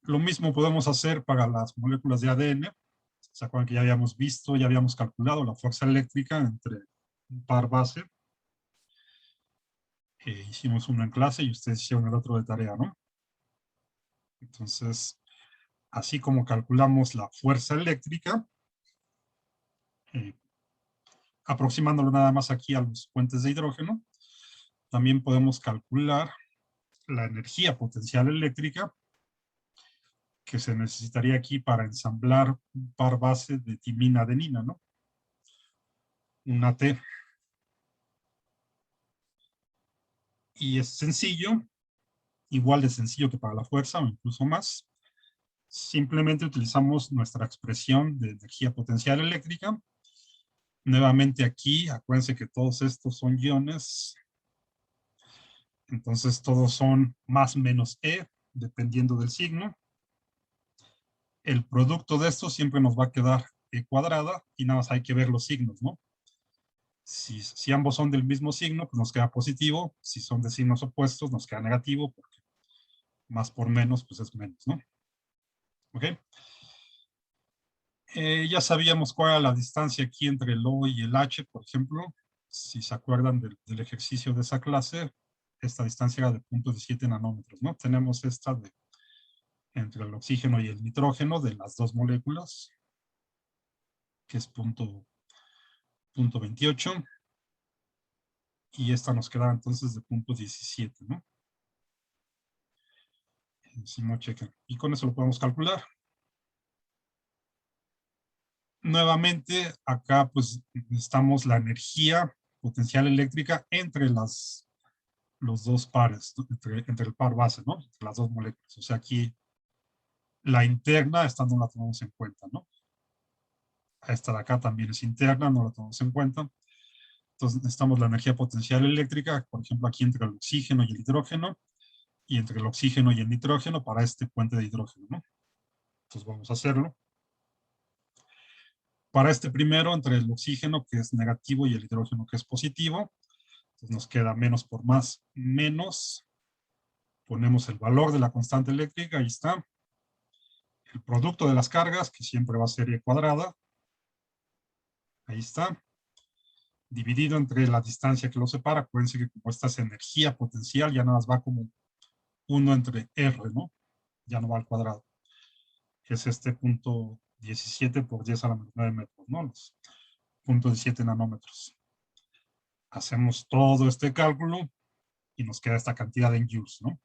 S1: Lo mismo podemos hacer para las moléculas de ADN. ¿Se acuerdan que ya habíamos visto, ya habíamos calculado la fuerza eléctrica entre un par base? Hicimos uno en clase y ustedes hicieron el otro de tarea, ¿no? Entonces, así como calculamos la fuerza eléctrica, aproximándolo nada más aquí a los puentes de hidrógeno, también podemos calcular la energía potencial eléctrica que se necesitaría aquí para ensamblar un par base de timina-adenina, ¿no? Una T. Y es sencillo, igual de sencillo que para la fuerza o incluso más. Simplemente utilizamos nuestra expresión de energía potencial eléctrica. Nuevamente aquí, acuérdense que todos estos son iones. Entonces todos son más menos E, dependiendo del signo. El producto de estos siempre nos va a quedar E cuadrada y nada más hay que ver los signos, ¿no? Si ambos son del mismo signo, pues nos queda positivo. Si son de signos opuestos, nos queda negativo, porque más por menos, pues es menos, ¿no? ¿Ok? Ya sabíamos cuál era la distancia aquí entre el O y el H, por ejemplo. Si se acuerdan del ejercicio de esa clase, esta distancia era de 0.17 nanómetros, ¿no? Tenemos esta entre el oxígeno y el nitrógeno de las dos moléculas, que es 0.28. Y esta nos queda entonces de 0.17, ¿no? Si no chequen. Y con eso lo podemos calcular. Nuevamente, acá pues necesitamos la energía potencial eléctrica entre los dos pares, entre el par base, ¿no? Entre las dos moléculas. O sea, aquí la interna, esta no la tomamos en cuenta, ¿no? Esta de acá también es interna, no la tomamos en cuenta. Entonces necesitamos la energía potencial eléctrica, por ejemplo, aquí entre el oxígeno y el hidrógeno, y entre el oxígeno y el nitrógeno para este puente de hidrógeno, ¿no? Entonces vamos a hacerlo. Para este primero, entre el oxígeno, que es negativo, y el hidrógeno, que es positivo, entonces nos queda menos por más, menos, ponemos el valor de la constante eléctrica, ahí está, el producto de las cargas, que siempre va a ser E cuadrada, ahí está, dividido entre la distancia que lo separa. Acuérdense que como esta es energía potencial, ya nada más va como 1 entre R, ¿no? Ya no va al cuadrado, que es este punto 17 por 10 a la menos 9 metros, ¿no? Los 0.17 nanómetros. Hacemos todo este cálculo y nos queda esta cantidad en joules, ¿no?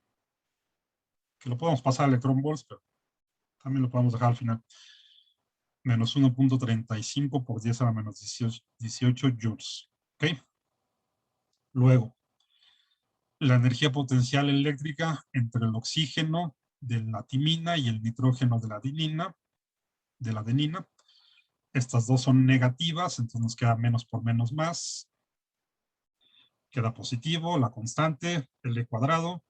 S1: Que lo podemos pasar a electronvolts, pero también lo podemos dejar al final. Menos 1.35 por 10 a la menos 18 joules. ¿Ok? Luego, la energía potencial eléctrica entre el oxígeno de la timina y el nitrógeno de la adenina. Estas dos son negativas, entonces nos queda menos por menos más. Queda positivo, la constante, el E cuadrado,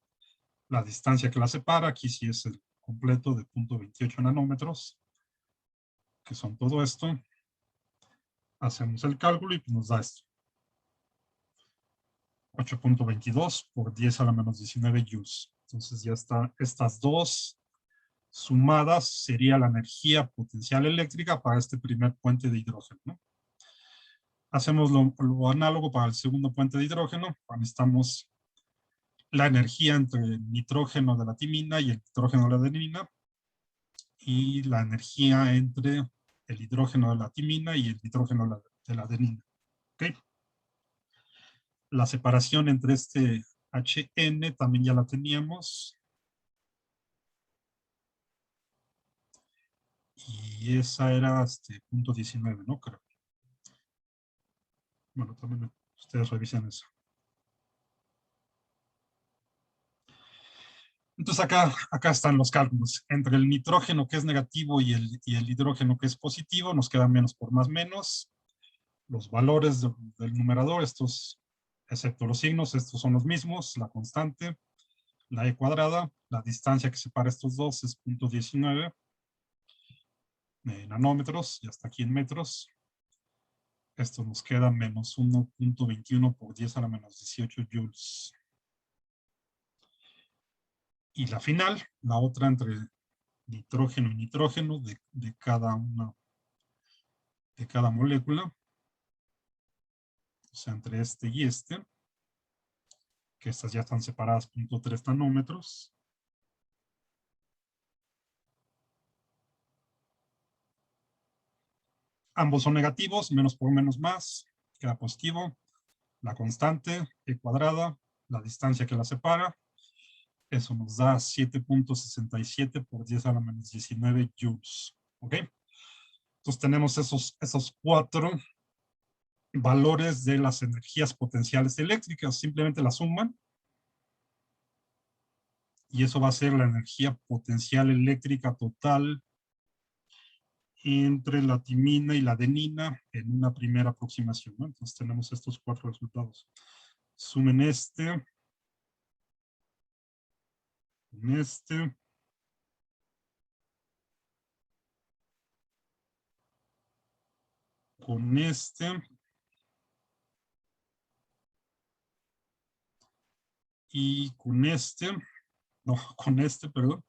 S1: la distancia que la separa, aquí sí es el completo de 0.28 nanómetros, que son todo esto. Hacemos el cálculo y pues nos da esto. 8.22 por 10 a la menos 19 joules. Entonces ya está, estas dos sumadas sería la energía potencial eléctrica para este primer puente de hidrógeno, ¿no? Hacemos lo análogo para el segundo puente de hidrógeno. Necesitamos la energía entre el nitrógeno de la timina y el nitrógeno de la adenina, y la energía entre el hidrógeno de la timina y el nitrógeno de la adenina. ¿Okay? La separación entre este HN también ya la teníamos. Y esa era punto 19, ¿no? Creo. Bueno, también ustedes revisen eso. Entonces acá están los cálculos. Entre el nitrógeno que es negativo y el hidrógeno que es positivo, nos queda menos por más menos. Los valores del numerador, estos, excepto los signos, estos son los mismos, la constante, la e cuadrada, la distancia que separa estos dos es 0.19 nanómetros, y hasta aquí en metros. Esto nos queda menos 1.21 por 10 a la menos 18 joules. Y la final, la otra entre nitrógeno y nitrógeno de cada molécula. O sea, entre este y este, que estas ya están separadas 0.3 nanómetros. Ambos son negativos, menos por menos más, queda positivo. La constante, e cuadrada, la distancia que la separa, eso nos da 7.67 por 10 a la menos 19 joules. ¿Ok? Entonces tenemos esos 4 valores de las energías potenciales eléctricas. Simplemente la suman. Y eso va a ser la energía potencial eléctrica total entre la timina y la adenina en una primera aproximación, ¿no? Entonces tenemos estos 4 resultados. Sumen este, con este, con este, y con este, no, con este, perdón,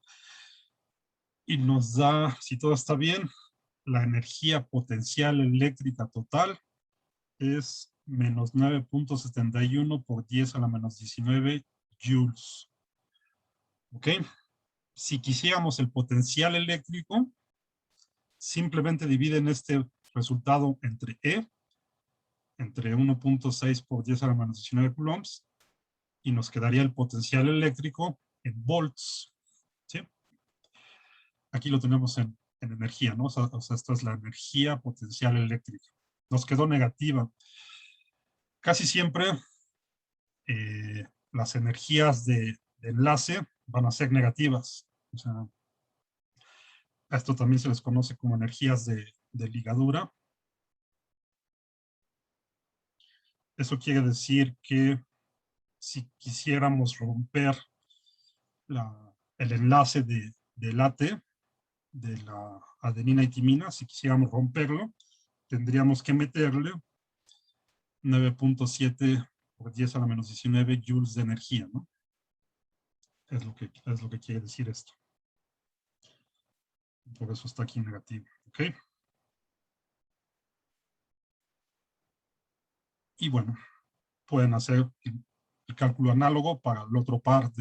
S1: y nos da, si todo está bien, la energía potencial eléctrica total es menos 9.71 por 10 a la menos 19 joules. ¿Ok? Si quisiéramos el potencial eléctrico, simplemente dividen este resultado entre E, entre 1.6 por 10 a la menos 19 coulombs, y nos quedaría el potencial eléctrico en volts. ¿Sí? Aquí lo tenemos en energía, ¿no? O sea, esta es la energía potencial eléctrica. Nos quedó negativa. Casi siempre las energías de enlace van a ser negativas. O sea, a esto también se les conoce como energías de ligadura. Eso quiere decir que si quisiéramos romper el enlace del AT, de la adenina y timina, si quisiéramos romperlo, tendríamos que meterle 9.7 por 10 a la menos 19 joules de energía, ¿no? Es lo que quiere decir esto. Por eso está aquí negativo, ¿ok? Y bueno, pueden hacer el cálculo análogo para el otro par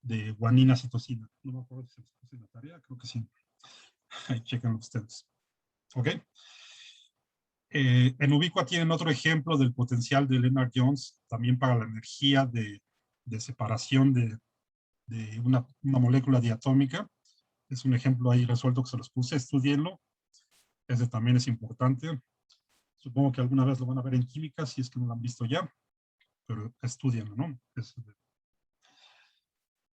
S1: de guanina citosina. No me acuerdo si se puse en la tarea, creo que sí. Ahí chequenlo ustedes. ¿Ok? En Ubiqua tienen otro ejemplo del potencial de Lennard-Jones, también para la energía de separación de una molécula diatómica. Es un ejemplo ahí resuelto que se los puse, estudienlo. Ese también es importante. Supongo que alguna vez lo van a ver en química, si es que no lo han visto ya, pero estudienlo, ¿no? Es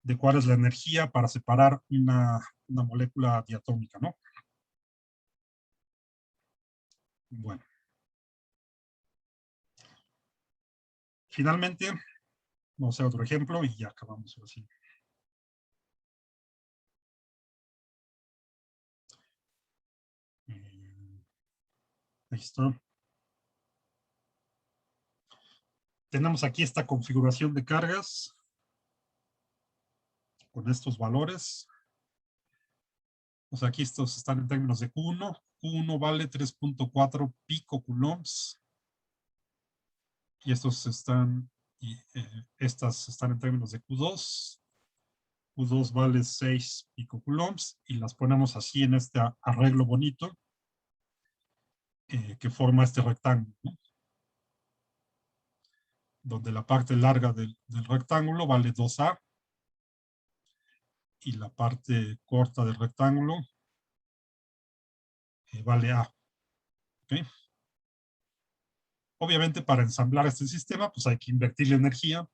S1: de cuál es la energía para separar una molécula diatómica, ¿no? Bueno. Finalmente, vamos a hacer otro ejemplo y ya acabamos así. Ahí está. Tenemos aquí esta configuración de cargas con estos valores. O sea, aquí estos están en términos de Q1. Q1 vale 3.4 picocoulombs. Y estos están, estas están en términos de Q2. Q2 vale 6 picocoulombs. Y las ponemos así en este arreglo bonito que forma este rectángulo, ¿no? Donde la parte larga del rectángulo vale 2A y la parte corta del rectángulo vale A. ¿Okay? Obviamente para ensamblar este sistema pues hay que invertir la energía.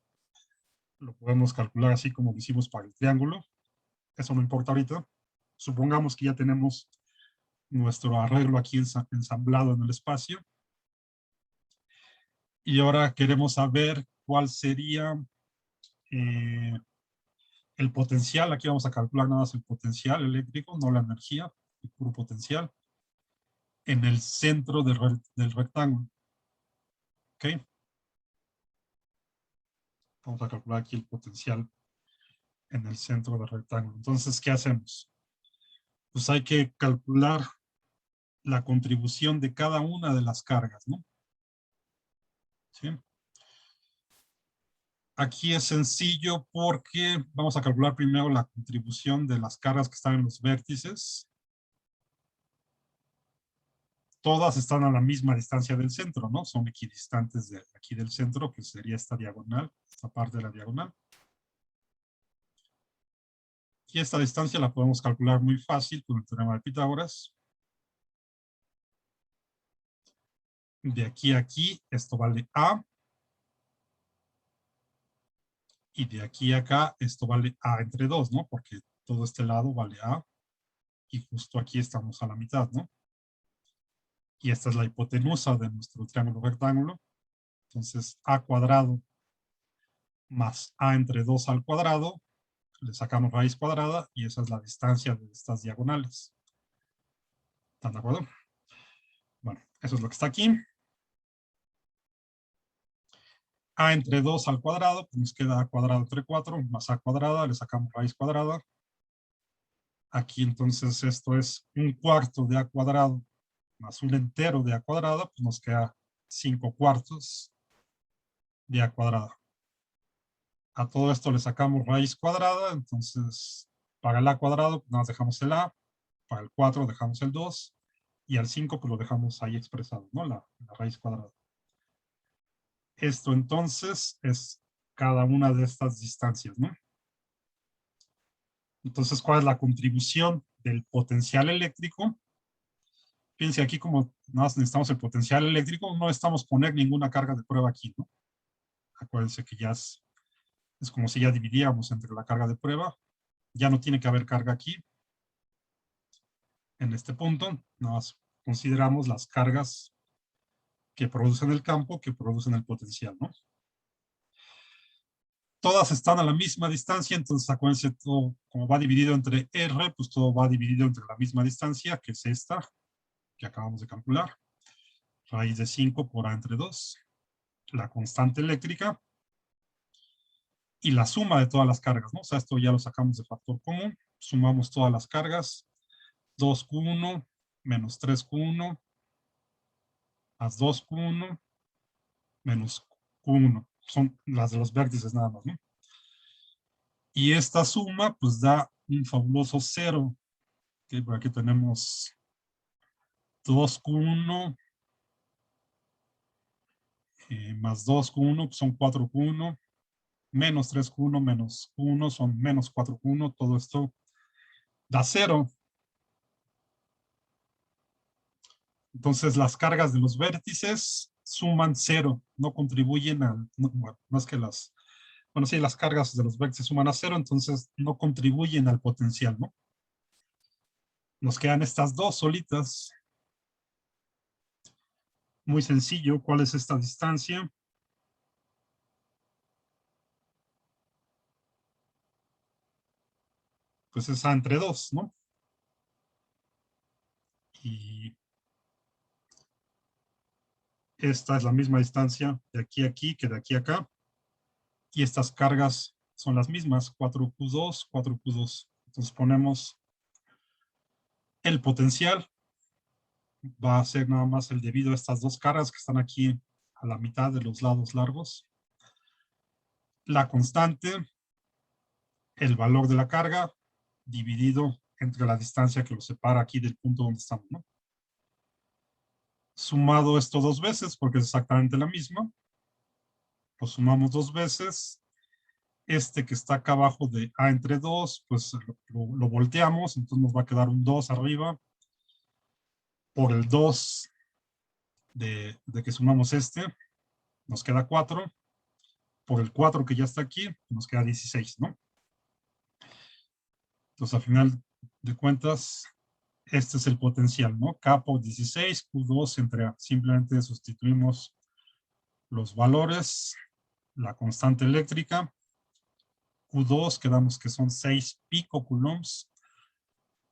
S1: Lo podemos calcular así como lo hicimos para el triángulo. Eso no importa ahorita. Supongamos que ya tenemos nuestro arreglo aquí ensamblado en el espacio. Y ahora queremos saber cuál sería eh, el potencial. Aquí vamos a calcular nada más el potencial eléctrico, no la energía, el puro potencial, en el centro del rectángulo. ¿Ok? Vamos a calcular aquí el potencial en el centro del rectángulo. Entonces, ¿qué hacemos? Pues hay que calcular la contribución de cada una de las cargas, ¿no? ¿Sí? Aquí es sencillo porque vamos a calcular primero la contribución de las cargas que están en los vértices. Todas están a la misma distancia del centro, ¿no? Son equidistantes de aquí del centro, que sería esta diagonal, esta parte de la diagonal. Y esta distancia la podemos calcular muy fácil con el teorema de Pitágoras. De aquí a aquí, esto vale A. Y de aquí a acá, esto vale A entre 2, ¿no? Porque todo este lado vale A. Y justo aquí estamos a la mitad, ¿no? Y esta es la hipotenusa de nuestro triángulo rectángulo. Entonces, A cuadrado más A entre 2 al cuadrado, le sacamos raíz cuadrada y esa es la distancia de estas diagonales. ¿Están de acuerdo? Bueno, eso es lo que está aquí. A entre 2 al cuadrado, pues nos queda A cuadrado entre 4, más A cuadrada, le sacamos raíz cuadrada. Aquí entonces esto es un cuarto de A cuadrado más un entero de A cuadrada, pues nos queda 5 cuartos de A cuadrada. A todo esto le sacamos raíz cuadrada, entonces para el A cuadrado pues nada más dejamos el A, para el 4 dejamos el 2, y al 5 pues lo dejamos ahí expresado, ¿no? La raíz cuadrada. Esto entonces es cada una de estas distancias, ¿no? Entonces, ¿cuál es la contribución del potencial eléctrico? Fíjense aquí como nada más necesitamos el potencial eléctrico, no estamos poner ninguna carga de prueba aquí, ¿no? Acuérdense que ya es como si ya dividíamos entre la carga de prueba, ya no tiene que haber carga aquí. En este punto, nada más consideramos las cargas que producen el campo, que producen el potencial, ¿no? Todas están a la misma distancia, entonces acuérdense, todo, como va dividido entre R, pues todo va dividido entre la misma distancia, que es esta, que acabamos de calcular. Raíz de 5 por A entre 2. La constante eléctrica y la suma de todas las cargas, ¿no? O sea, esto ya lo sacamos de factor común, sumamos todas las cargas, 2Q1 menos 3Q1 más 2Q1 menos Q1. Son las de los vértices nada más, ¿no? Y esta suma pues da un fabuloso 0. ¿Okay? Por aquí tenemos 2Q1 más 2Q1 pues son 4Q1, menos 3Q1 menos Q1 son menos 4Q1. Todo esto da 0. Entonces las cargas de los vértices suman 0, no contribuyen a, no, bueno, más que las, bueno, sí, las cargas de los vértices suman a 0, entonces no contribuyen al potencial, ¿no? Nos quedan estas dos solitas. Muy sencillo, ¿cuál es esta distancia? Pues es A entre 2, ¿no? Y esta es la misma distancia de aquí a aquí que de aquí a acá. Y estas cargas son las mismas, 4Q2, 4Q2. Entonces ponemos el potencial, va a ser nada más el debido a estas dos cargas que están aquí a la mitad de los lados largos. La constante, el valor de la carga, dividido entre la distancia que lo separa aquí del punto donde estamos, ¿no? Sumado esto dos veces, porque es exactamente la misma, lo sumamos dos veces. Este que está acá abajo de A entre 2, pues lo volteamos, entonces nos va a quedar un 2 arriba por el 2 de que sumamos este, nos queda 4, por el 4 que ya está aquí, nos queda 16, ¿no? Entonces, al final de cuentas, este es el potencial, ¿no? K por 16, Q2 entre A. Simplemente sustituimos los valores, la constante eléctrica, Q2, quedamos que son 6 picocoulombs.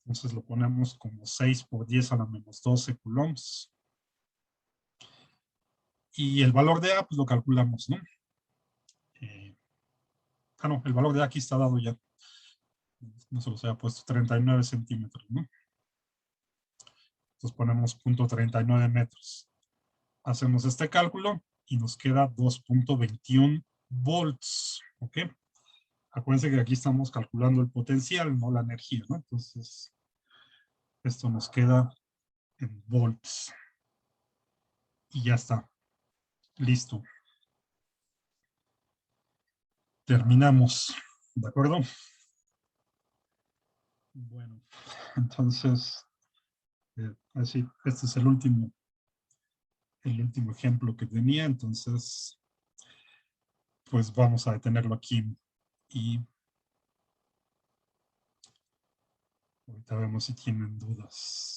S1: Entonces lo ponemos como 6 por 10 a la menos 12 coulombs. Y el valor de A, pues lo calculamos, ¿no? No, el valor de A aquí está dado ya. No se los había puesto, 39 centímetros, ¿no? Entonces ponemos 0.39 metros. Hacemos este cálculo y nos queda 2.21 volts, ¿ok? Acuérdense que aquí estamos calculando el potencial, no la energía, ¿no? Entonces, esto nos queda en volts. Y ya está. Listo. Terminamos. ¿De acuerdo? Bueno, entonces, así, este es el último ejemplo que tenía. Entonces, pues vamos a detenerlo aquí. Y ahorita vemos si tienen dudas.